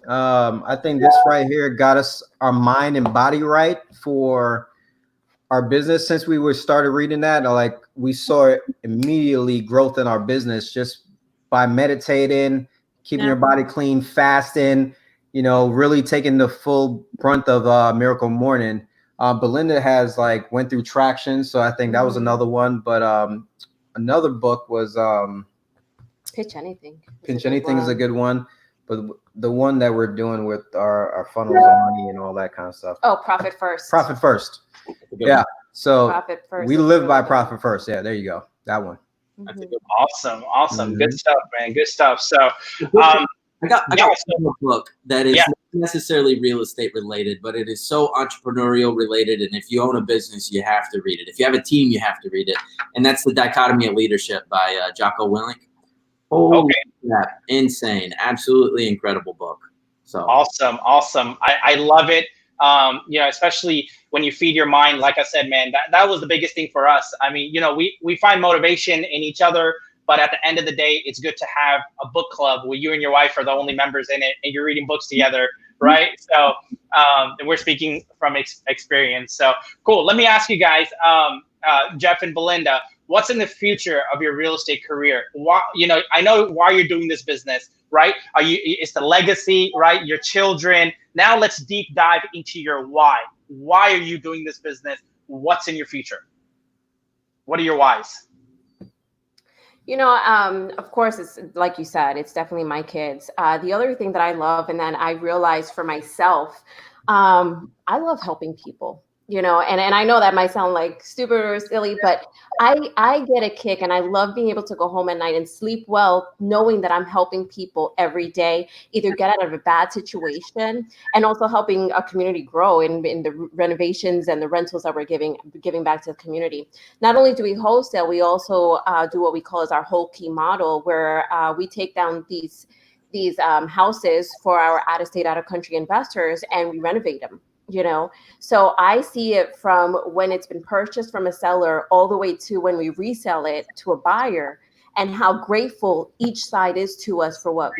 I think this right here got us our mind and body right for our business. Since we started reading that, like we saw immediately growth in our business just by meditating, keeping your body clean, fasting, really taking the full brunt of Miracle Morning. Belinda has went through Traction, so I think that was another one. But another book was Pitch Anything. Pitch Anything is a good one. But the one that we're doing with our funnels of money and all that kind of stuff. Oh, Profit First. Profit First. Yeah. So Profit First. We live by Profit First. Yeah, there you go. That one. Awesome. Good stuff, man. Good stuff. So I got a book that is not necessarily real estate related, but it is so entrepreneurial related. And if you own a business, you have to read it. If you have a team, you have to read it. And that's The Dichotomy of Leadership by Jocko Willink. Oh, yeah, insane. Absolutely incredible book. So awesome. I love it. Especially when you feed your mind, like I said, man, that was the biggest thing for us. I mean, we find motivation in each other, but at the end of the day, it's good to have a book club where you and your wife are the only members in it and you're reading books together. Right. So, we're speaking from experience. So cool. Let me ask you guys, Jeff and Belinda, what's in the future of your real estate career? Why, I know why you're doing this business, right? It's the legacy, right? Your children. Now let's deep dive into your why. Why are you doing this business? What's in your future? What are your whys? Of course, it's like you said, it's definitely my kids. The other thing that I love, and then I realized for myself, I love helping people. And I know that might sound like stupid or silly, but I get a kick and I love being able to go home at night and sleep well, knowing that I'm helping people every day, either get out of a bad situation and also helping a community grow in the renovations and the rentals that we're giving back to the community. Not only do we wholesale, we also do what we call as our whole key model, where we take down these houses for our out-of-state, out-of-country investors and we renovate them. So I see it from when it's been purchased from a seller all the way to when we resell it to a buyer, and how grateful each side is to us for what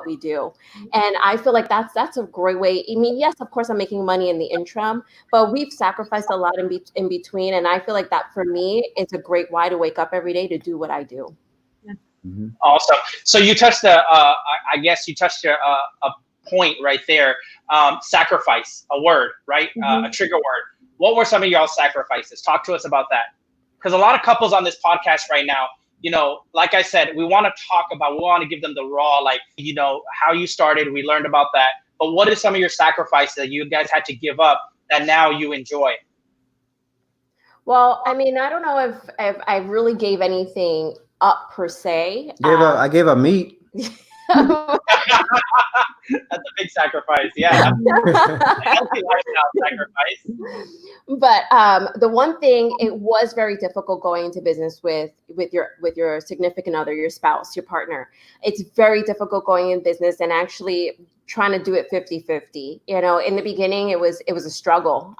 we do. And I feel like that's a great way. I mean, yes, of course I'm making money in the interim, but we've sacrificed a lot in between. And I feel like that for me, it's a great why to wake up every day to do what I do. Mm-hmm. Awesome. So you touched a point right there. Sacrifice, a word, right? A trigger word. What were some of y'all's sacrifices? Talk to us about that. Because a lot of couples on this podcast right now, like I said, we want to give them the raw, how you started. We learned about that. But what is some of your sacrifices that you guys had to give up that now you enjoy? Well, I mean, I don't know if I really gave anything up per se. I gave up meat. That's a big sacrifice. Yeah. Healthy lifestyle sacrifice. But the one thing, it was very difficult going into business with your significant other, your spouse, your partner. It's very difficult going in business and actually trying to do it 50-50. You know, in the beginning, it was a struggle.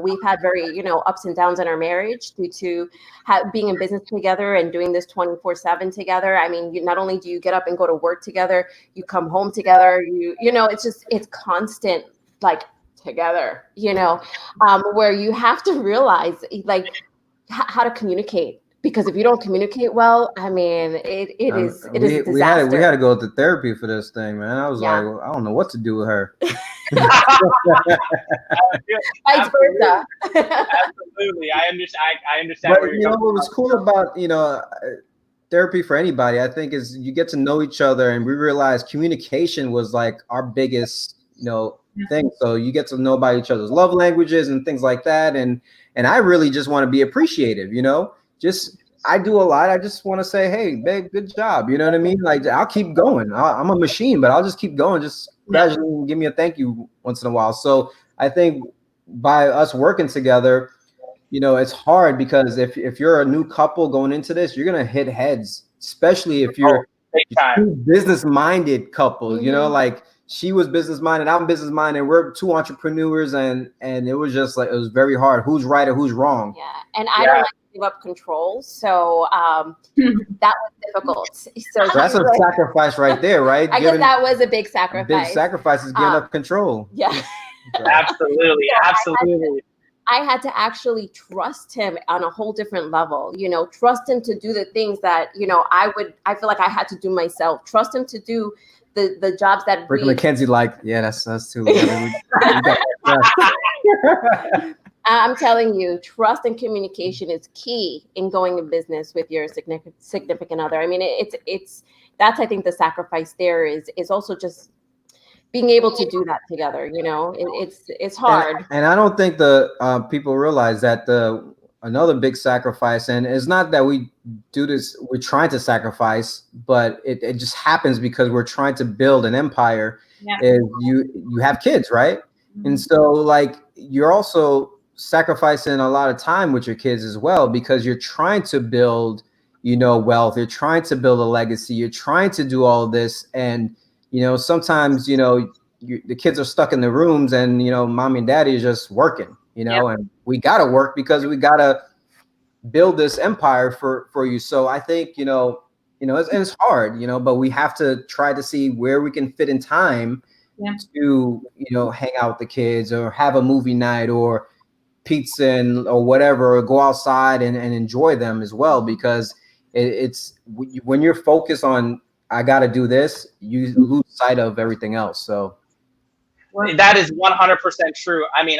We've had very, ups and downs in our marriage due to being in business together and doing this 24/7 together. I mean, not only do you get up and go to work together, you come home together, it's constant, like, together, where you have to realize, like, how to communicate, because if you don't communicate well, I mean, it is a disaster. We had to go to therapy for this thing, man. I was like, well, I don't know what to do with her. Vice versa. Absolutely. I understand. But what was cool about, therapy for anybody, I think, is you get to know each other, and we realized communication was like our biggest, thing. So you get to know about each other's love languages and things like that. And I really just want to be appreciative, I do a lot. I just want to say, hey, babe, good job. You know what I mean? Like, I'll keep going. I'm a machine, but I'll just keep going. Just gradually give me a thank you once in a while. So I think by us working together, it's hard, because if you're a new couple going into this, you're going to hit heads, especially if you're two business-minded couple, Mm-hmm. like she was business-minded, I'm business-minded, we're two entrepreneurs, and it was just like, it was very hard. Who's right or who's wrong? Yeah. And I don't like to give up control. So that was difficult. So that's a sacrifice right there, right? I guess that was a big sacrifice. Big sacrifice is giving up control. Yeah. Absolutely. Absolutely. I had to actually trust him on a whole different level, trust him to do the things that, I feel like I had to do myself, trust him to do the jobs that Rick and Mackenzie, that's us too. I'm telling you, trust and communication is key in going in business with your significant other. I mean, that's, I think, the sacrifice there is also just being able to do that together. It's hard. And I don't think the people realize that another big sacrifice, and it's not that we do this, we're trying to sacrifice, but it just happens because we're trying to build an empire. Is you have kids, right? Mm-hmm. And so, like, you're also sacrificing a lot of time with your kids as well, because you're trying to build, wealth, you're trying to build a legacy, you're trying to do all this. And sometimes, the kids are stuck in the rooms, and, mommy and daddy is just working, and we got to work because we got to build this empire for you. So I think, it's hard, but we have to try to see where we can fit in time to, hang out with the kids, or have a movie night, or pizza or whatever, or go outside and enjoy them as well. Because it's when you're focused on, I got to do this, you lose sight of everything else. So that is 100% true. I mean,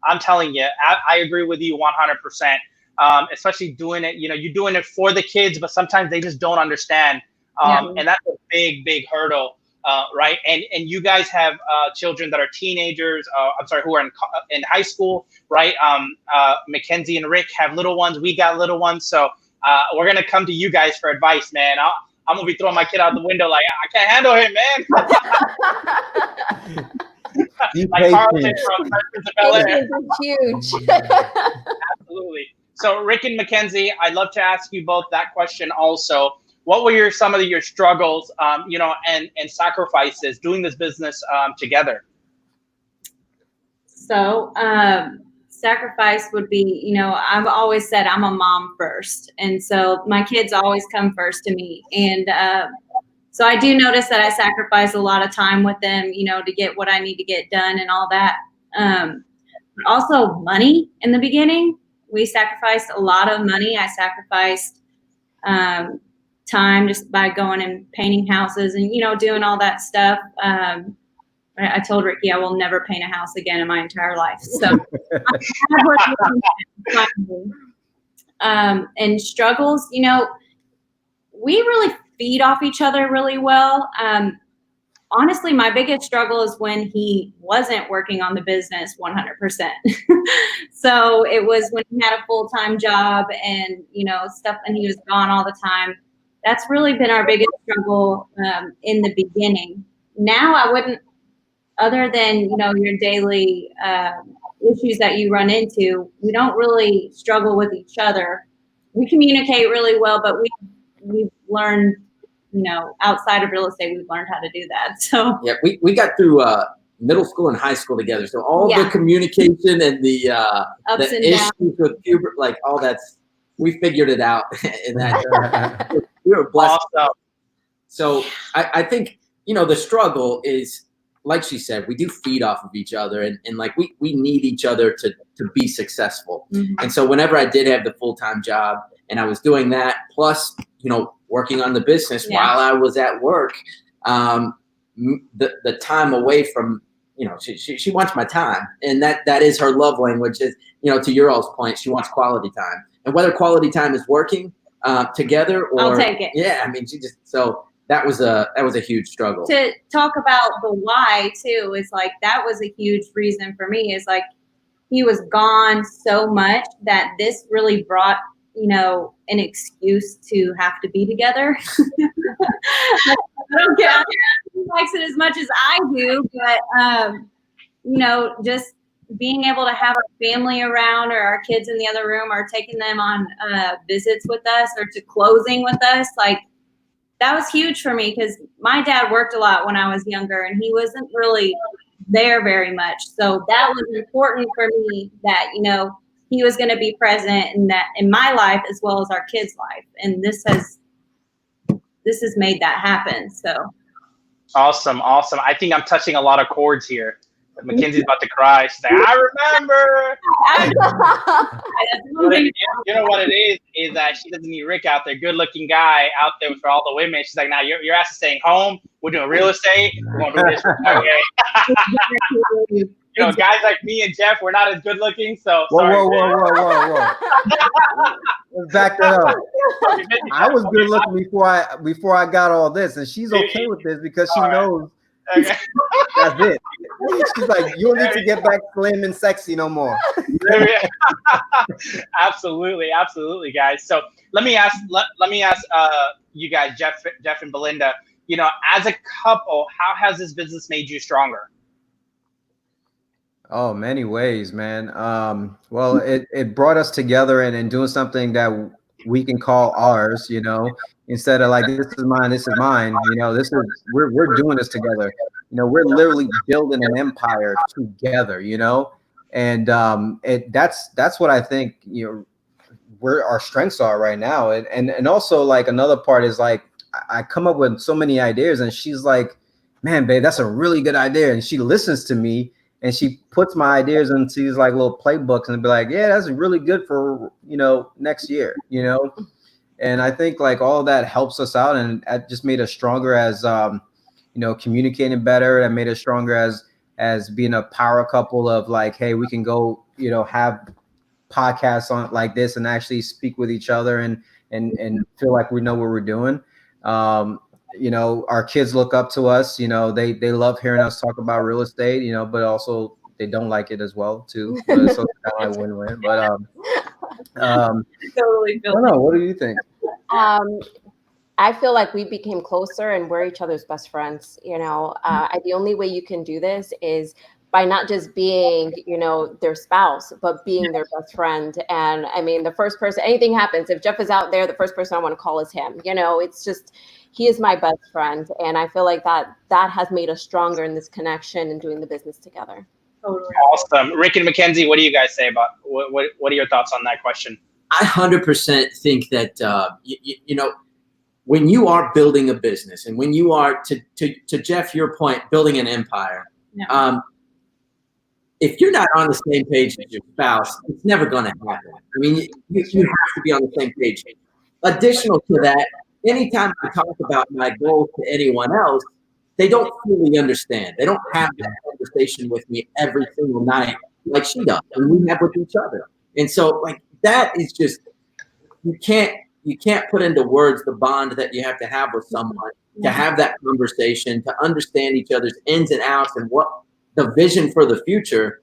I'm telling you, I agree with you 100%. Especially doing it, you're doing it for the kids, but sometimes they just don't understand. And that's a big hurdle, right? And you guys have children that are teenagers, who are in high school, right? Mackenzie and Rick have little ones. We got little ones. So we're going to come to you guys for advice, man. I'm going to be throwing my kid out the window like, I can't handle him, man. Like Carlton from Presidents of Bel-Air. Huge. Absolutely. So Rick and Mackenzie, I'd love to ask you both that question also. What were some of your struggles, and sacrifices doing this business together? So sacrifice would be, I've always said I'm a mom first. And so my kids always come first to me. And so I do notice that I sacrifice a lot of time with them, to get what I need to get done and all that. But also money in the beginning. We sacrificed a lot of money. I sacrificed time just by going and painting houses and, doing all that stuff. I told Ricky I will never paint a house again in my entire life. So and struggles, we really feed off each other really well. Honestly, my biggest struggle is when he wasn't working on the business 100%. So it was when he had a full-time job and, stuff, and he was gone all the time. that's really been our biggest struggle in the beginning. Now I wouldn't, other than, you know, your daily issues that you run into, we don't really struggle with each other. We communicate really well, but we've learned, you know, outside of real estate, we've learned how to do that. So yeah, we got through middle school and high school together. So all the communication and the ups and issues downs. with puberty, like all that's, we figured it out. And that we were blessed. Awesome. So I think, you know, the struggle is, like she said, we do feed off of each other, and like we need each other to be successful. Mm-hmm. And so whenever I did have the full-time job and I was doing that, plus, you know, working on the business while I was at work, the time away from, you know, she wants my time, and that is her love language. Is, you know, to your all's point, she wants quality time, and whether quality time is working together or I'll take it. Yeah, I mean, she just, so that was a huge struggle. To talk about the why too, is like, that was a huge reason for me, is like, he was gone so much that this really brought, you know, an excuse to have to be together. I don't care if he likes it as much as I do, but you know, just being able to have our family around, or our kids in the other room, or taking them on visits with us, or to closing with us, like, that was huge for me, because my dad worked a lot when I was younger, and he wasn't really there very much. So that was important for me, that, you know, he was going to be present in my life as well as our kids' life. And this has made that happen. So Awesome. I think I'm touching a lot of chords here. Mackenzie's about to cry. She's like, I remember. You know what it is that she doesn't need Rick out there, good-looking guy out there for all the women. She's like, nah, your ass is staying home. We're doing real estate. We're going to do this. Okay. You know, guys like me and Jeff, we're not as good-looking, so sorry. Whoa. Let's back that up. I was good-looking before I got all this, and she's okay with this because she knows. Okay. That's it. She's like, you don't need to get back slim and sexy no more. Absolutely, guys. So let me ask you guys, Jeff and Belinda. You know, as a couple, how has this business made you stronger? Oh, many ways, man. Well, it brought us together and doing something that we can call ours, you know, instead of like, this is mine, you know, we're doing this together. You know, we're literally building an empire together, you know, and that's what I think, you know, where our strengths are right now. And also, like, another part is, like, I come up with so many ideas, and she's like, man, babe, that's a really good idea. And she listens to me, and she puts my ideas into these like little playbooks, and be like, yeah, that's really good for, you know, next year, you know. And I think like all that helps us out, and it just made us stronger as, you know, communicating better. That made us stronger as being a power couple of like, hey, we can go, you know, have podcasts on like this and actually speak with each other and feel like we know what we're doing. You know, our kids look up to us. You know, they love hearing us talk about real estate, you know, but also they don't like it as well too. So it's kind of like win-win. But totally. I don't know. What do you think? I feel like we became closer, and we're each other's best friends. You know, the only way you can do this is by not just being, you know, their spouse, but being their best friend. And I mean, the first person, anything happens, if Jeff is out there, the first person I want to call is him. You know, it's just, he is my best friend. And I feel like that has made us stronger in this connection and doing the business together. Totally. Awesome. Rick and Mackenzie, what do you guys say about, what are your thoughts on that question? I 100% think that, you know, when you are building a business, and when you are, to Jeff, your point, building an empire, if you're not on the same page as your spouse, it's never going to happen. I mean, you have to be on the same page. Additional to that, anytime I talk about my goals to anyone else, they don't fully understand. They don't have that conversation with me every single night like she does, and we have with each other. And so, like, that is just, you can't put into words the bond that you have to have with someone, to have that conversation, to understand each other's ins and outs and what the vision for the future.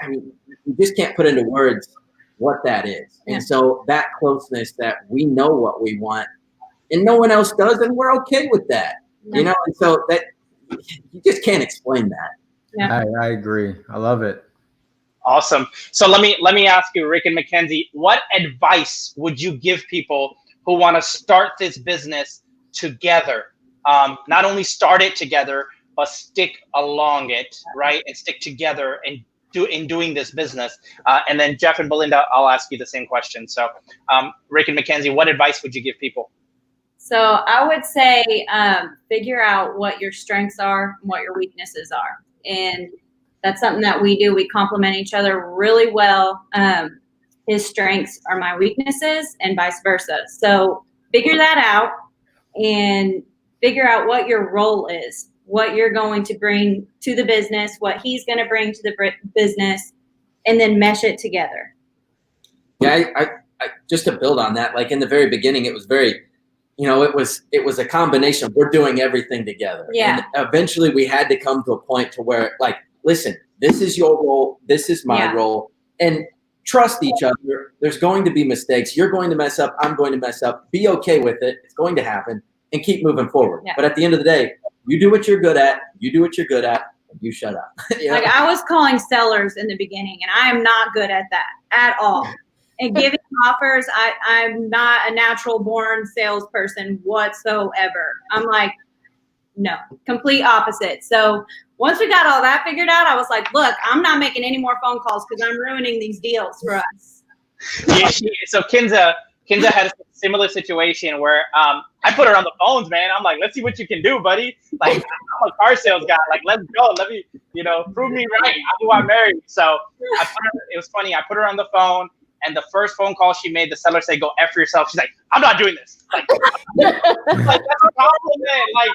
I mean, you just can't put into words what that is. And so that closeness, that we know what we want, and no one else does, and we're okay with that. You know, and so that you just can't explain that. Yeah. I agree. I love it. Awesome. So let me ask you, Rick and Mackenzie, what advice would you give people who want to start this business together? Not only start it together, but stick along it, right? And stick together and doing this business. And then Jeff and Belinda, I'll ask you the same question. So Rick and Mackenzie, what advice would you give people? So I would say figure out what your strengths are and what your weaknesses are. And that's something that we do. We complement each other really well. His strengths are my weaknesses and vice versa. So figure that out and figure out what your role is, what you're going to bring to the business, what he's going to bring to the business, and then mesh it together. Yeah, I just to build on that, like in the very beginning, it was very, you know, it was a combination. We're doing everything together. Yeah. And eventually we had to come to a point to where, like, listen, this is your role, this is my role, and trust each other. There's going to be mistakes. You're going to mess up. I'm going to mess up. Be okay with it. It's going to happen, and keep moving forward. Yeah. But at the end of the day, you do what you're good at. You do what you're good at. And you shut up. You know? Like I was calling sellers in the beginning, and I am not good at that at all. And giving offers, I'm not a natural born salesperson whatsoever. I'm like, no, complete opposite. So once we got all that figured out, I was like, look, I'm not making any more phone calls because I'm ruining these deals for us. Yeah, so Kinza had a similar situation where I put her on the phones, man. I'm like, let's see what you can do, buddy. Like, I'm a car sales guy. Like, let's go. Let me, prove me right. I want married. So it was funny. I put her on the phone, and the first phone call she made, the seller said, "Go F yourself." She's like, "I'm not doing this." Like that's a compliment. Like,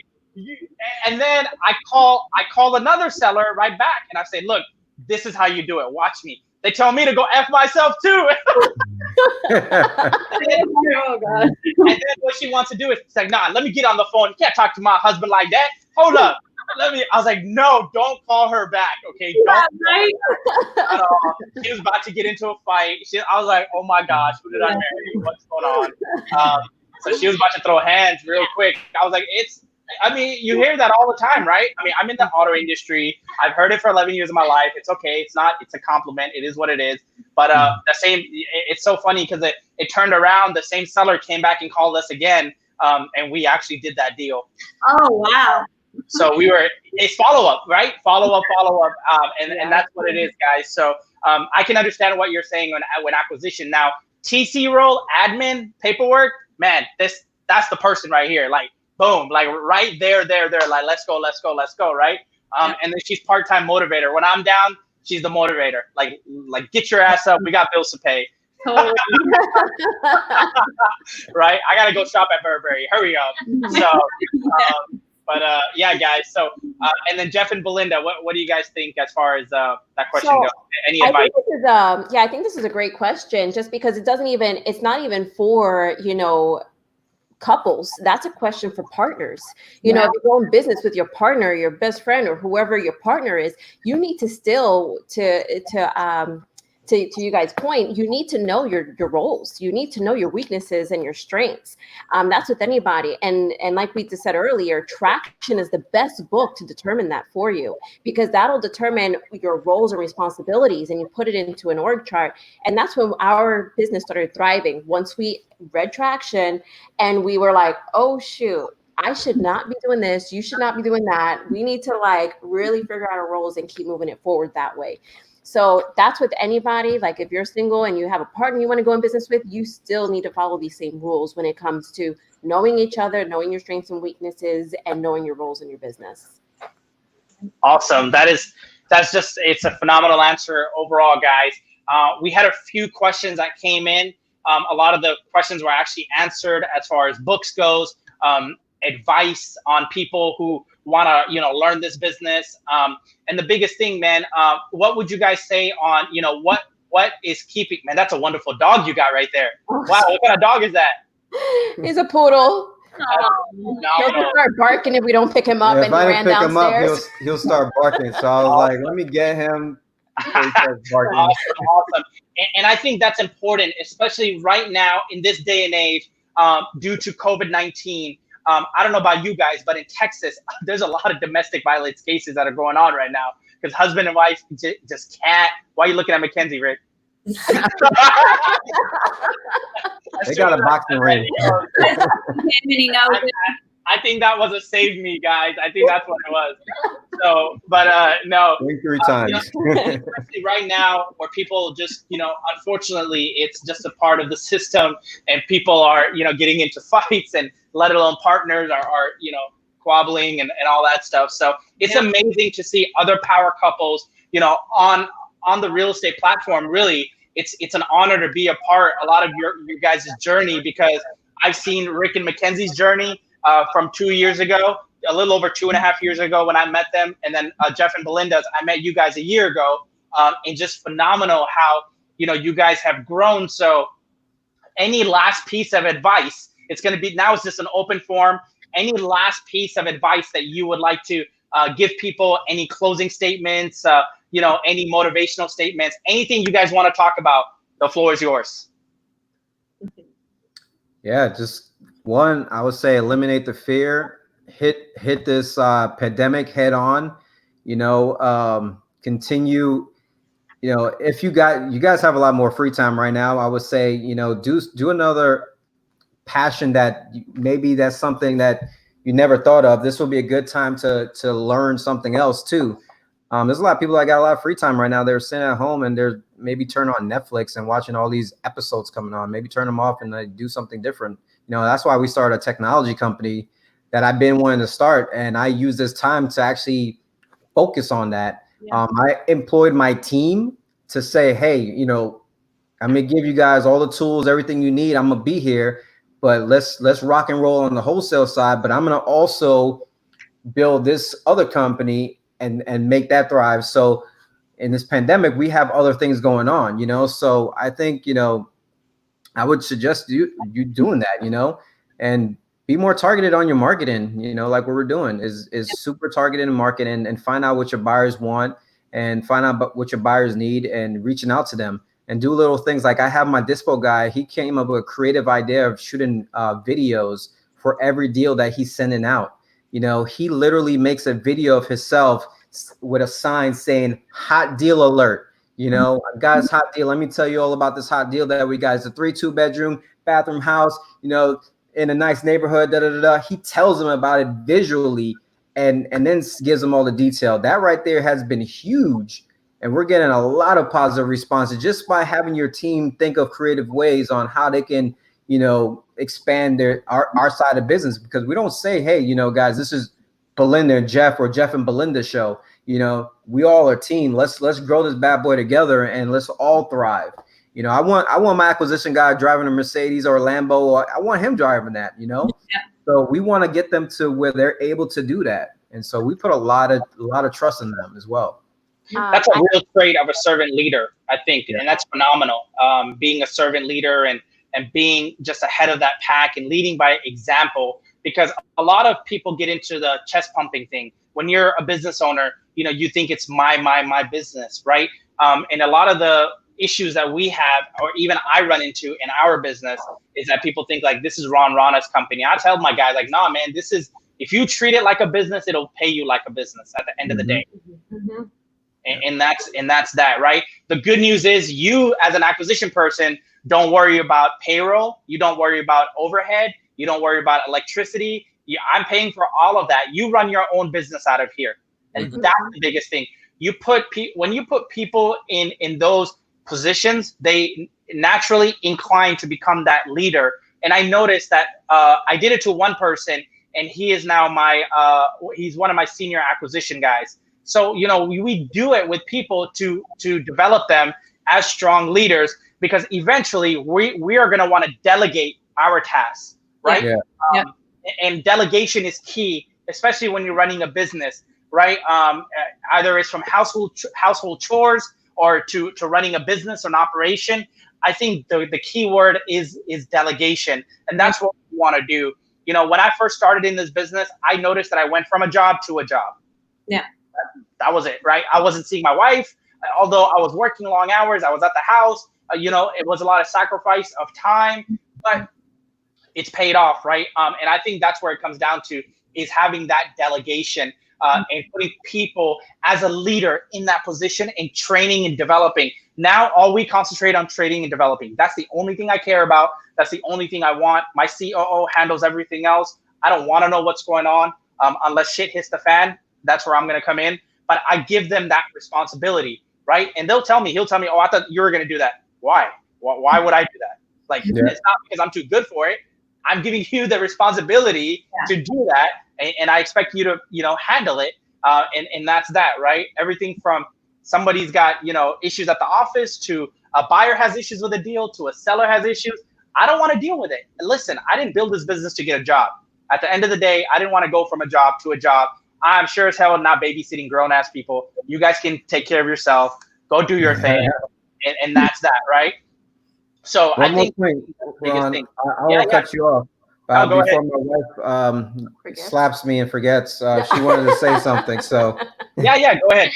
and then I call another seller right back, and I say, "Look, this is how you do it. Watch me." They tell me to go F myself too. Oh God. And then what she wants to do is, she's like, "Nah, let me get on the phone. You can't talk to my husband like that. Hold up. I was like, no, don't call her back. Okay. Don't right? at all. She was about to get into a fight. I was like, oh my gosh, who did I marry? What's going on? So she was about to throw hands real quick. I was like, you hear that all the time, right? I mean, I'm in the auto industry. I've heard it for 11 years of my life. It's okay. It's a compliment. It is what it is. But it's so funny because it turned around. The same seller came back and called us again. And we actually did that deal. Oh, wow. So it's follow-up, right? Follow-up. And that's what it is, guys. So I can understand what you're saying when acquisition. Now, TC role, admin, paperwork, man, that's the person right here. Like, boom, like right there. Like, let's go, right? And then she's part-time motivator. When I'm down, she's the motivator. Like get your ass up. We got bills to pay. Totally. Right? I got to go shop at Burberry. Hurry up. So, yeah, guys. So, and then Jeff and Belinda, what do you guys think as far as that question goes? Any advice? I think this is a great question, just because it's not even for, couples. That's a question for partners. If you go in business with your partner, your best friend, or whoever your partner is, you need to still to you guys' point, you need to know your roles. You need to know your weaknesses and your strengths. That's with anybody. And like we just said earlier, Traction is the best book to determine that for you, because that'll determine your roles and responsibilities, and you put it into an org chart. And that's when our business started thriving. Once we read Traction and we were like, oh shoot, I should not be doing this. You should not be doing that. We need to really figure out our roles and keep moving it forward that way. So that's with anybody. Like if you're single and you have a partner you want to go in business with, you still need to follow these same rules when it comes to knowing each other, knowing your strengths and weaknesses, and knowing your roles in your business. Awesome. It's a phenomenal answer overall, guys. We had a few questions that came in. A lot of the questions were actually answered as far as books goes, advice on people who want to, learn this business. And the biggest thing, man, what would you guys say on, what is keeping, man, that's a wonderful dog you got right there. Wow. What kind of dog is that? He's a poodle. He'll start barking if we don't pick him up. Yeah, and he ran downstairs. Him up, he'll start barking. So I was like, let me get him. Awesome. And I think that's important, especially right now in this day and age. due to COVID-19. I don't know about you guys, but in Texas, there's a lot of domestic violence cases that are going on right now because husband and wife just can't. Why are you looking at Mackenzie, Rick? They got a boxing ring. I think that was a save me, guys. I think that's what it was. So, but no. 3 times. Especially right now, where people just, unfortunately, it's just a part of the system, and people are, getting into fights, and let alone partners are squabbling and all that stuff. So it's amazing to see other power couples, on the real estate platform. Really, it's an honor to be a lot of your guys' journey, because I've seen Rick and Mackenzie's journey from 2 years ago, a little over 2.5 years ago when I met them. And then Jeff and Belinda's, I met you guys a year ago, and just phenomenal how, you guys have grown. So any last piece of advice, it's going to be, now it's just an open forum. Any last piece of advice that you would like to give people, any closing statements, any motivational statements, anything you guys want to talk about, the floor is yours. Yeah, just one, I would say eliminate the fear, hit this pandemic head on, continue, if you guys have a lot more free time right now, I would say, do another passion that maybe that's something that you never thought of. This will be a good time to learn something else too. There's a lot of people that got a lot of free time right now. They're sitting at home and they're maybe turning on Netflix and watching all these episodes coming on, maybe turn them off and do something different. That's why we started a technology company that I've been wanting to start. And I use this time to actually focus on that. Yeah. I employed my team to say, hey, I'm going to give you guys all the tools, everything you need. I'm going to be here, but let's rock and roll on the wholesale side. But I'm going to also build this other company and make that thrive. So in this pandemic, we have other things going on, so I think, I would suggest you doing that, and be more targeted on your marketing, like what we're doing is super targeted in marketing, and find out what your buyers want and find out what your buyers need and reaching out to them and do little things. Like I have my dispo guy, he came up with a creative idea of shooting videos for every deal that he's sending out. He literally makes a video of himself with a sign saying hot deal alert. Guys, hot deal. Let me tell you all about this hot deal that we got. It's a 3-2-bedroom bathroom house, in a nice neighborhood. He tells them about it visually and then gives them all the detail. That right there has been huge. And we're getting a lot of positive responses just by having your team think of creative ways on how they can, expand our side of business, because we don't say, hey, guys, this is Belinda and Jeff, or Jeff and Belinda show. We all are a team. Let's grow this bad boy together and let's all thrive. I want my acquisition guy driving a Mercedes or a Lambo. I want him driving that, Yeah. So we want to get them to where they're able to do that. And so we put a lot of trust in them as well. That's a real trait of a servant leader, I think. Yeah. And that's phenomenal. Being a servant leader and being just ahead of that pack and leading by example, because a lot of people get into the chest pumping thing. When you're a business owner, you think it's my business, right? And a lot of the issues that we have, or even I run into in our business, is that people think like this is Rana's company. I tell my guys like, nah, man, this is, if you treat it like a business, it'll pay you like a business at the end of the day. Mm-hmm. And that's that, right? The good news is you as an acquisition person don't worry about payroll. You don't worry about overhead. You don't worry about electricity. I'm paying for all of that. You run your own business out of here. And mm-hmm. That's the biggest thing. When you put people in those positions, they naturally incline to become that leader. And I noticed that I did it to one person, and he is now he's one of my senior acquisition guys. So, we do it with people to develop them as strong leaders, because eventually we are going to want to delegate our tasks, right? Yeah. And delegation is key, especially when you're running a business, right? Either it's from household chores or to running a business or an operation. I think the key word is delegation, and that's what we want to do. When I first started in this business, I noticed that I went from a job to a job. Yeah. That was it, right? I wasn't seeing my wife. Although I was working long hours, I was at the house. It was a lot of sacrifice of time. But it's paid off, right? And I think that's where it comes down to, is having that delegation and putting people as a leader in that position and training and developing. Now, all we concentrate on training and developing. That's the only thing I care about. That's the only thing I want. My COO handles everything else. I don't want to know what's going on unless shit hits the fan. That's where I'm going to come in. But I give them that responsibility, right? And he'll tell me, oh, I thought you were going to do that. Why? Why would I do that? Like, it's not because I'm too good for it. I'm giving you the responsibility to do that. And I expect you to, handle it. And that's that, right? Everything from somebody's got, issues at the office, to a buyer has issues with a deal, to a seller has issues. I don't want to deal with it. And listen, I didn't build this business to get a job. At the end of the day, I didn't want to go from a job to a job. I'm sure as hell not babysitting grown-ass people. You guys can take care of yourself. Go do your thing. And that's that, right? So One more point, Ron, I will cut you off. Before my wife slaps me and forgets, she wanted to say something. So yeah, go ahead.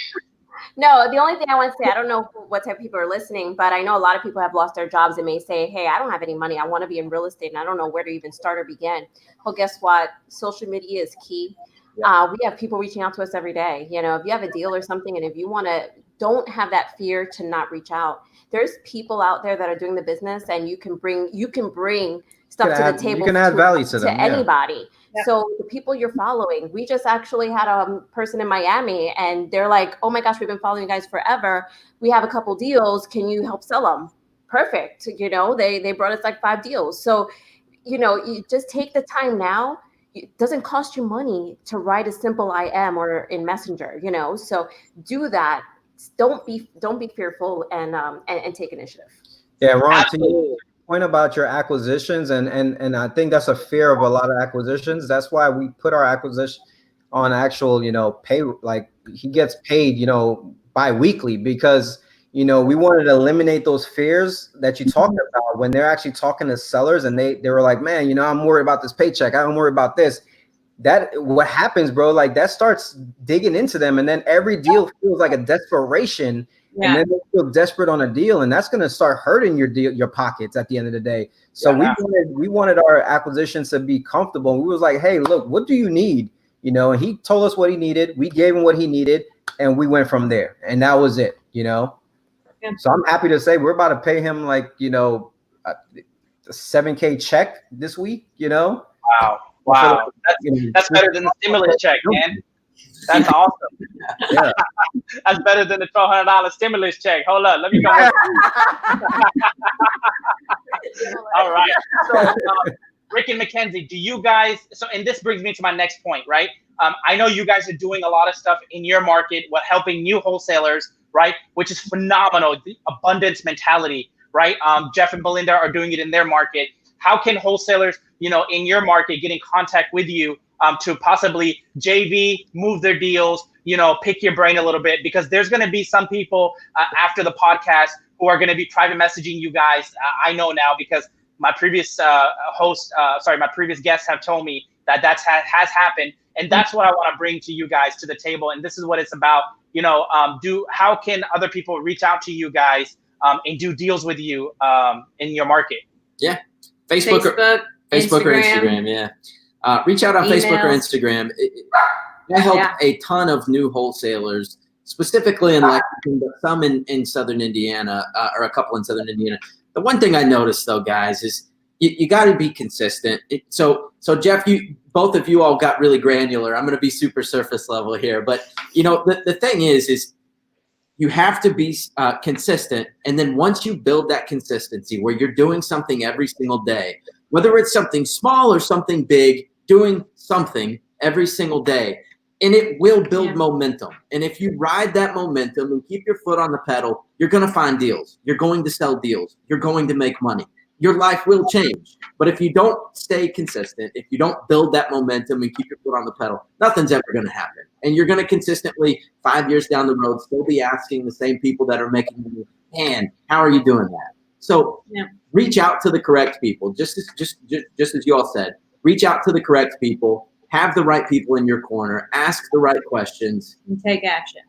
No, the only thing I want to say, I don't know what type of people are listening, but I know a lot of people have lost their jobs and may say, hey, I don't have any money. I want to be in real estate and I don't know where to even start or begin. Well, guess what? Social media is key. Yeah. We have people reaching out to us every day. If you have a deal or something, and if you want to, don't have that fear to not reach out. There's people out there that are doing the business, and you can bring stuff to the table. You can add value to them, anybody. Yeah. So the people you're following, we just actually had a person in Miami, and they're like, oh my gosh, we've been following you guys forever. We have a couple deals. Can you help sell them? Perfect. They brought us like 5 deals. So, you just take the time now. It doesn't cost you money to write a simple IM or in Messenger, so do that. Don't be fearful and take initiative. Yeah, Ron, to your point about your acquisitions, and I think that's a fear of a lot of acquisitions. That's why we put our acquisition on actual, pay, like he gets paid, bi-weekly, because we wanted to eliminate those fears that you talked about when they're actually talking to sellers, and they were like, man, I'm worried about this paycheck. I'm worried about this. That what happens, bro, like that starts digging into them, and then every deal feels like a desperation, and then they feel desperate on a deal, and that's going to start hurting your pockets at the end of the day. So we wanted our acquisitions to be comfortable. And we was like, hey, look, what do you need? And he told us what he needed. We gave him what he needed, and we went from there, and that was it. So I'm happy to say we're about to pay him like, a $7,000 check this week, Wow. That's better than the stimulus check, man. That's awesome. Yeah. That's better than the $1,200 stimulus check. Hold up. Let me go. All right. So, Rick and Mackenzie, do you guys, and this brings me to my next point, right? I know you guys are doing a lot of stuff in your market, helping new wholesalers, right? Which is phenomenal. The abundance mentality, right? Jeff and Belinda are doing it in their market. How can wholesalers, in your market get in contact with you to possibly JV, move their deals, pick your brain a little bit? Because there's going to be some people after the podcast who are going to be private messaging you guys. I know now, because my previous my previous guests have told me that has happened. And that's what I want to bring to you guys to the table. And this is what it's about. How can other people reach out to you guys and do deals with you in your market? Yeah. Facebook or Instagram. Yeah. Reach out on Facebook or Instagram. I helped a ton of new wholesalers, specifically in Lexington, but some in Southern Indiana, or a couple in Southern Indiana. The one thing I noticed, though, guys, is you got to be consistent. So Jeff, both of you all got really granular. I'm going to be super surface level here, but the thing is you have to be consistent. And then once you build that consistency where you're doing something every single day, whether it's something small or something big, doing something every single day, and it will build momentum. And if you ride that momentum and keep your foot on the pedal, you're going to find deals. You're going to sell deals. You're going to make money. Your life will change. But if you don't stay consistent, if you don't build that momentum and keep your foot on the pedal, nothing's ever going to happen. And you're going to consistently, 5 years down the road, still be asking the same people that are making money, man, how are you doing that? So reach out to the correct people. Just as you all said, reach out to the correct people. Have the right people in your corner. Ask the right questions. And take action.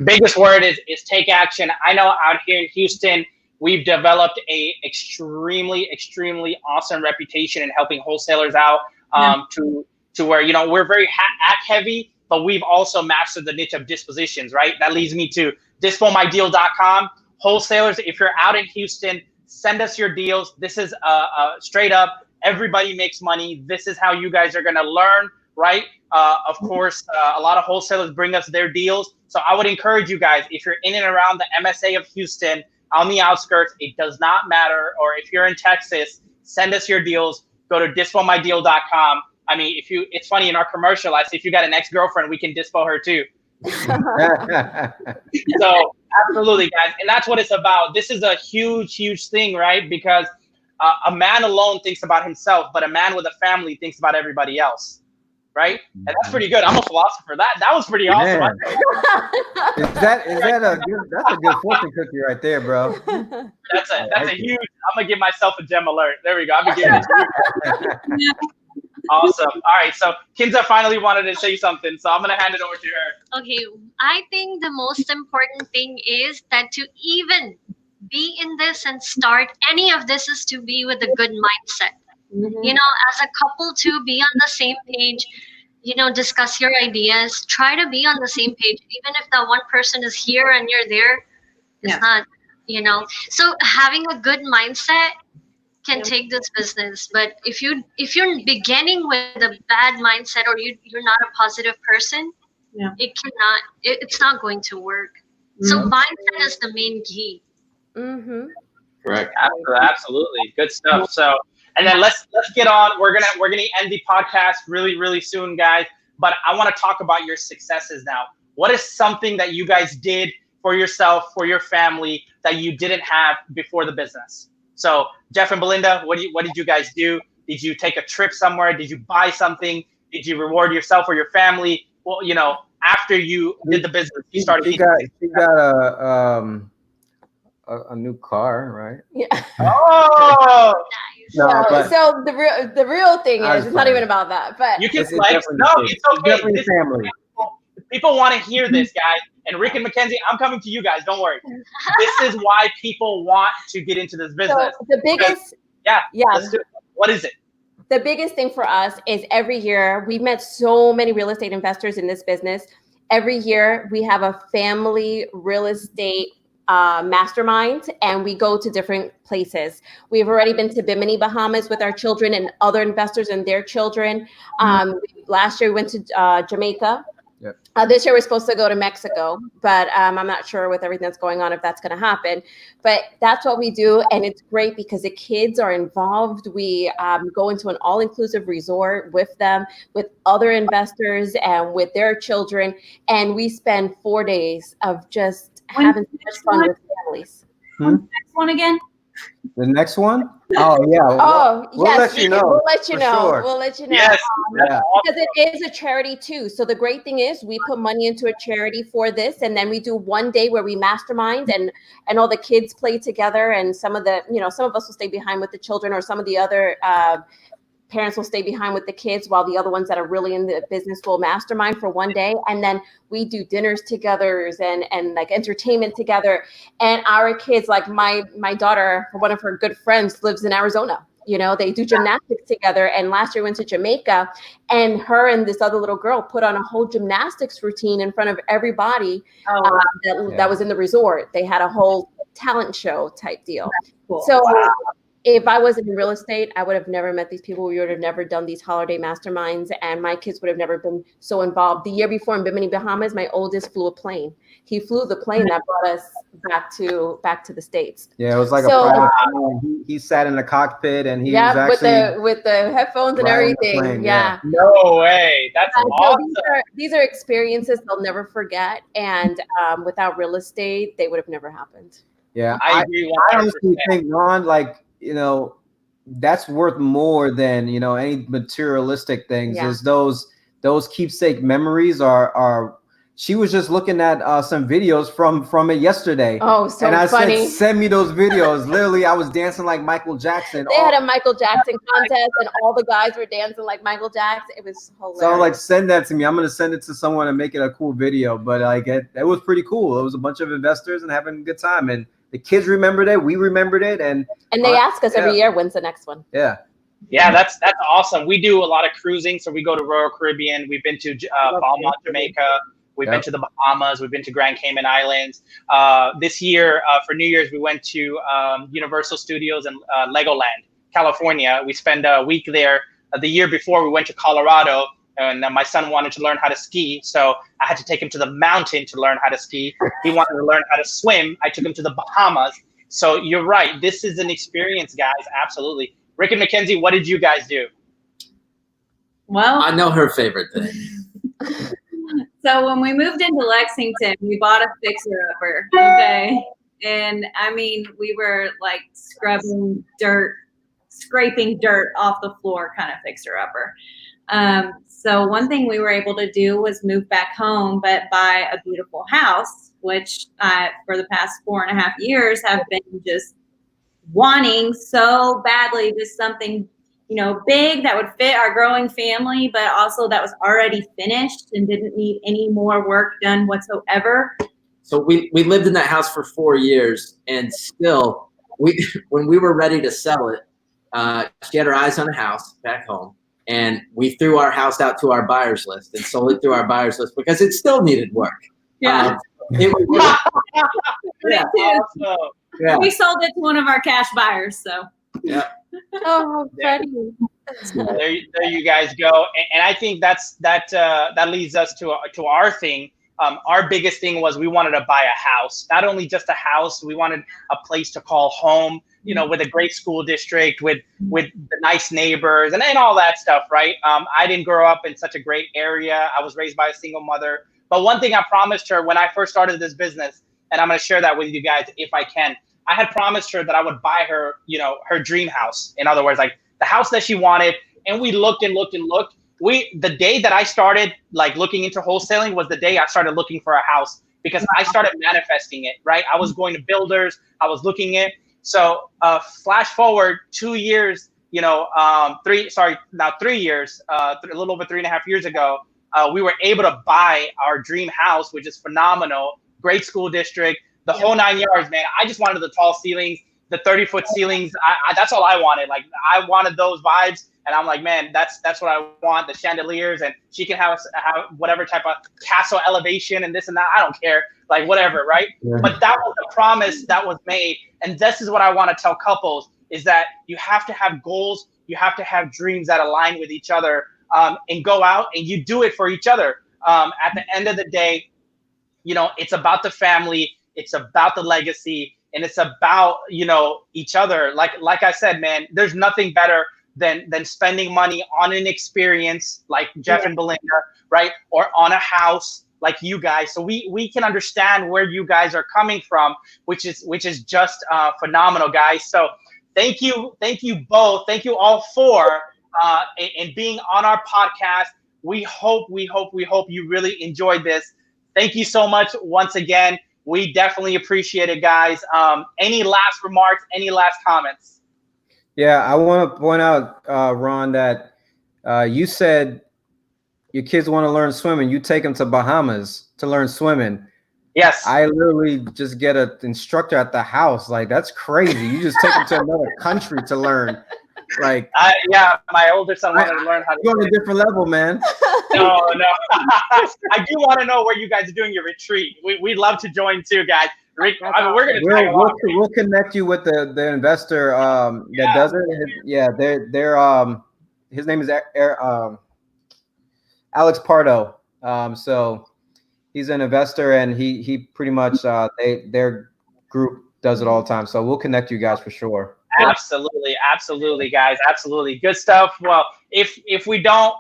Biggest word is take action. I know out here in Houston, we've developed a extremely awesome reputation in helping wholesalers out, to where, you know, we're very act heavy, but we've also mastered the niche of dispositions, right? That leads me to dispomydeal.com. Wholesalers, if you're out in Houston, send us your deals. This is straight up, everybody makes money. This is how you guys are going to learn, right? Of course, a lot of wholesalers bring us their deals. So I would encourage you guys, if you're in and around the MSA of Houston, on the outskirts, it does not matter. Or if you're in Texas, send us your deals. Go to dispomydeal.com. I mean, it's funny, in our commercial, I say, if you got an ex-girlfriend, we can dispo her too. So absolutely, guys. And that's what it's about. This is a huge thing, right? Because a man alone thinks about himself, but a man with a family thinks about everybody else, right? And that's pretty good. I'm a philosopher. That was pretty awesome. That's a good fortune cookie right there, bro. That's a huge. I'm gonna give myself a gem alert. There we go. I'll be giving it to you. Awesome. All right. So Kinza finally wanted to say something, so I'm gonna hand it over to her. Okay, I think the most important thing is that to even be in this and start any of this is to be with a good mindset. You know, as a couple, to be on the same page, you know, discuss your ideas, try to be on the same page, even if that one person is here and you're there. It's not, you know, so having a good mindset can take this business. But if you're beginning with a bad mindset, or you're not a positive person, it's not going to work. So mindset is the main key. Correct. Absolutely. Good stuff. So, and then let's get on. We're gonna end the podcast really soon, guys. But I want to talk about your successes now. What is something that you guys did for yourself, for your family, that you didn't have before the business? So, Jeff and Belinda, what did you guys do? Did you take a trip somewhere? Did you buy something? Did you reward yourself or your family? Well, you know, after you did the business, you started. She got a new car, right? Yeah. Oh. No, but so the real thing is, it's not even about that. But you can flex. No, it's okay. It's family. People want to hear this, guys. And Rick and Mackenzie, I'm coming to you guys. Don't worry. This is why people want to get into this business. So the biggest, let's do it. What is it? The biggest thing for us is every year we've met so many real estate investors in this business. Every year we have a family real estate mastermind, and we go to different places. We've already been to Bimini, Bahamas with our children and other investors and their children. Last year we went to Jamaica. Yep. This year we're supposed to go to Mexico, but I'm not sure with everything that's going on if that's going to happen. But that's what we do, and it's great because the kids are involved. We go into an all-inclusive resort with them, with other investors, and with their children, and we spend 4 days of just having so much fun with families. Next one again? The next one? Oh yeah. We'll let you know. We'll let you know. Sure. We'll let you know. Yes. Because it is a charity too. So the great thing is we put money into a charity for this, and then we do one day where we mastermind and all the kids play together, and some of us will stay behind with the children, or some of the other parents will stay behind with the kids, while the other ones that are really in the business will mastermind for one day. And then we do dinners together and like entertainment together. And our kids, like my daughter, one of her good friends lives in Arizona. You know, they do gymnastics together. And last year we went to Jamaica, and her and this other little girl put on a whole gymnastics routine in front of everybody that was in the resort. They had a whole talent show type deal. Cool. So if I wasn't in real estate, I would have never met these people. We would have never done these holiday masterminds, and my kids would have never been so involved. The year before in Bimini, Bahamas, my oldest flew a plane. He flew the plane that brought us back to the States. Yeah, it was like a private plane. He sat in the cockpit, and he was actually with the headphones and everything. Plane, yeah. No way. That's awesome. So these are experiences they'll never forget, and without real estate, they would have never happened. Yeah, I agree. I honestly think, Ron, like, you know, that's worth more than, you know, any materialistic things. Is those keepsake memories are. She was just looking at some videos from it yesterday. Oh, so and I funny. said, send me those videos. Literally, I was dancing like Michael Jackson. They had a Michael Jackson contest, and all the guys were dancing like Michael Jackson. It was hilarious. So I'm like, send that to me. I'm gonna send it to someone and make it a cool video. But like, it was pretty cool. It was a bunch of investors and having a good time, and the kids remembered it, we remembered it, and they ask us every year, when's the next one? Yeah. Yeah, that's awesome. We do a lot of cruising, so we go to Royal Caribbean. We've been to Beaumont, Jamaica. We've been to the Bahamas. We've been to Grand Cayman Islands. This year, for New Year's, we went to Universal Studios and Legoland, California. We spent a week there. The year before, we went to Colorado, and my son wanted to learn how to ski, so I had to take him to the mountain to learn how to ski. He wanted to learn how to swim. I took him to the Bahamas. So you're right. This is an experience, guys. Absolutely. Rick and Mackenzie, what did you guys do? Well, I know her favorite thing. So when we moved into Lexington, we bought a fixer-upper, okay? And I mean, we were like scraping dirt off the floor kind of fixer-upper. So one thing we were able to do was move back home, but buy a beautiful house, which for the past 4.5 years have been just wanting so badly, just something, you know, big that would fit our growing family, but also that was already finished and didn't need any more work done whatsoever. So we lived in that house for 4 years, and still, when we were ready to sell it, she had her eyes on a house back home, and we threw our house out to our buyers list and sold it through our buyers list because it still needed work. Yeah. It was, yeah. Awesome. Yeah. We sold it to one of our cash buyers, so. Yeah. Oh, funny. There you guys go. And I think that leads us to our thing. Our biggest thing was we wanted to buy a house. Not only just a house, we wanted a place to call home, you know, with a great school district, with the nice neighbors and all that stuff, right? I didn't grow up in such a great area. I was raised by a single mother. But one thing I promised her when I first started this business, and I'm going to share that with you guys if I can, I had promised her that I would buy her, you know, her dream house. In other words, like the house that she wanted. And we looked and looked and looked. The day that I started like looking into wholesaling was the day I started looking for a house, because I started manifesting it, right? I was going to builders. I was looking it. So flash forward 2 years, you know, 3 years, a little over 3.5 years ago, we were able to buy our dream house, which is phenomenal. Great school district, the whole 9 yards, man. I just wanted the tall ceilings, the 30-foot ceilings. That's all I wanted. Like I wanted those vibes, and I'm like, man, that's what I want. The chandeliers, and she can have whatever type of castle elevation and this and that. I don't care, like whatever, right? Yeah. But that was the promise that was made, and this is what I want to tell couples: is that you have to have goals, you have to have dreams that align with each other, and go out and you do it for each other. At the end of the day, you know, it's about the family. It's about the legacy, and it's about, you know, each other. Like I said, man, there's nothing better than spending money on an experience like Jeff and Belinda, right? Or on a house like you guys. So we can understand where you guys are coming from, which is just phenomenal, guys. So thank you both. Thank you all four in being on our podcast. We hope you really enjoyed this. Thank you so much once again. We definitely appreciate it, guys. Any last remarks? Any last comments? Yeah, I want to point out, Ron, that you said your kids want to learn swimming. You take them to Bahamas to learn swimming. Yes. I literally just get an instructor at the house. Like, that's crazy. You just take them to another country to learn. Like, yeah, my older son wanted to learn how to go on a different level, man. No. I do want to know where you guys are doing your retreat. We'd love to join too, guys. Rick, I mean, we're gonna we'll connect you with the investor that does it. Yeah, they're his name is Alex Pardo. So he's an investor, and he pretty much their group does it all the time. So we'll connect you guys for sure. Absolutely, guys. Absolutely. Good stuff. Well, if we don't,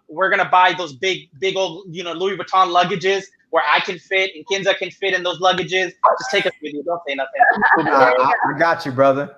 we're gonna buy those big old, you know, Louis Vuitton luggages where I can fit and Kinza can fit in those luggages. Just take us with you. Don't say nothing. I got you, brother.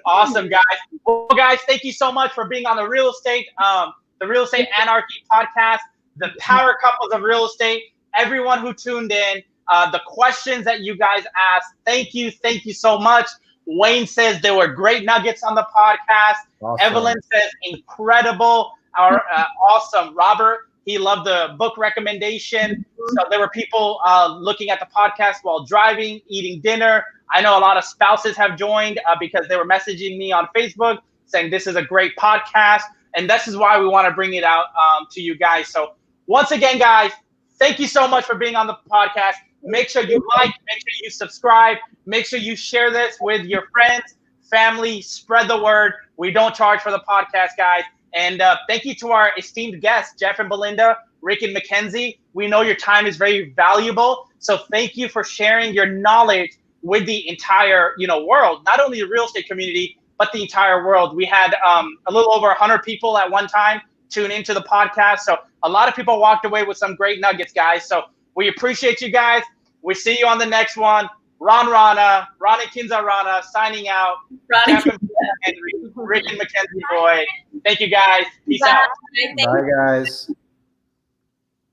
Awesome, guys. Well, guys, thank you so much for being on the Real Estate Anarchy podcast, the power couples of real estate. Everyone who tuned in, the questions that you guys asked, thank you so much. Wayne says there were great nuggets on the podcast. Awesome. Evelyn says incredible. Awesome. Robert, He loved the book recommendation. So there were people looking at the podcast while driving, eating dinner. I know a lot of spouses have joined because they were messaging me on Facebook saying this is a great podcast. And this is why we want to bring it out to you guys. So once again, guys, thank you so much for being on the podcast. Make sure you like, make sure you subscribe, make sure you share this with your friends, family, spread the word. We don't charge for the podcast, guys. And thank you to our esteemed guests, Jeff and Belinda, Rick and Mackenzie. We know your time is very valuable. So thank you for sharing your knowledge with the entire, world, not only the real estate community, but the entire world. We had a little over 100 people at one time tune into the podcast. So a lot of people walked away with some great nuggets, guys. So we appreciate you guys. We see you on the next one. Rana, Kinza Rana, signing out. Jeff and Henry, Rick and Mackenzie boy. Thank you guys. Peace out. Bye, guys.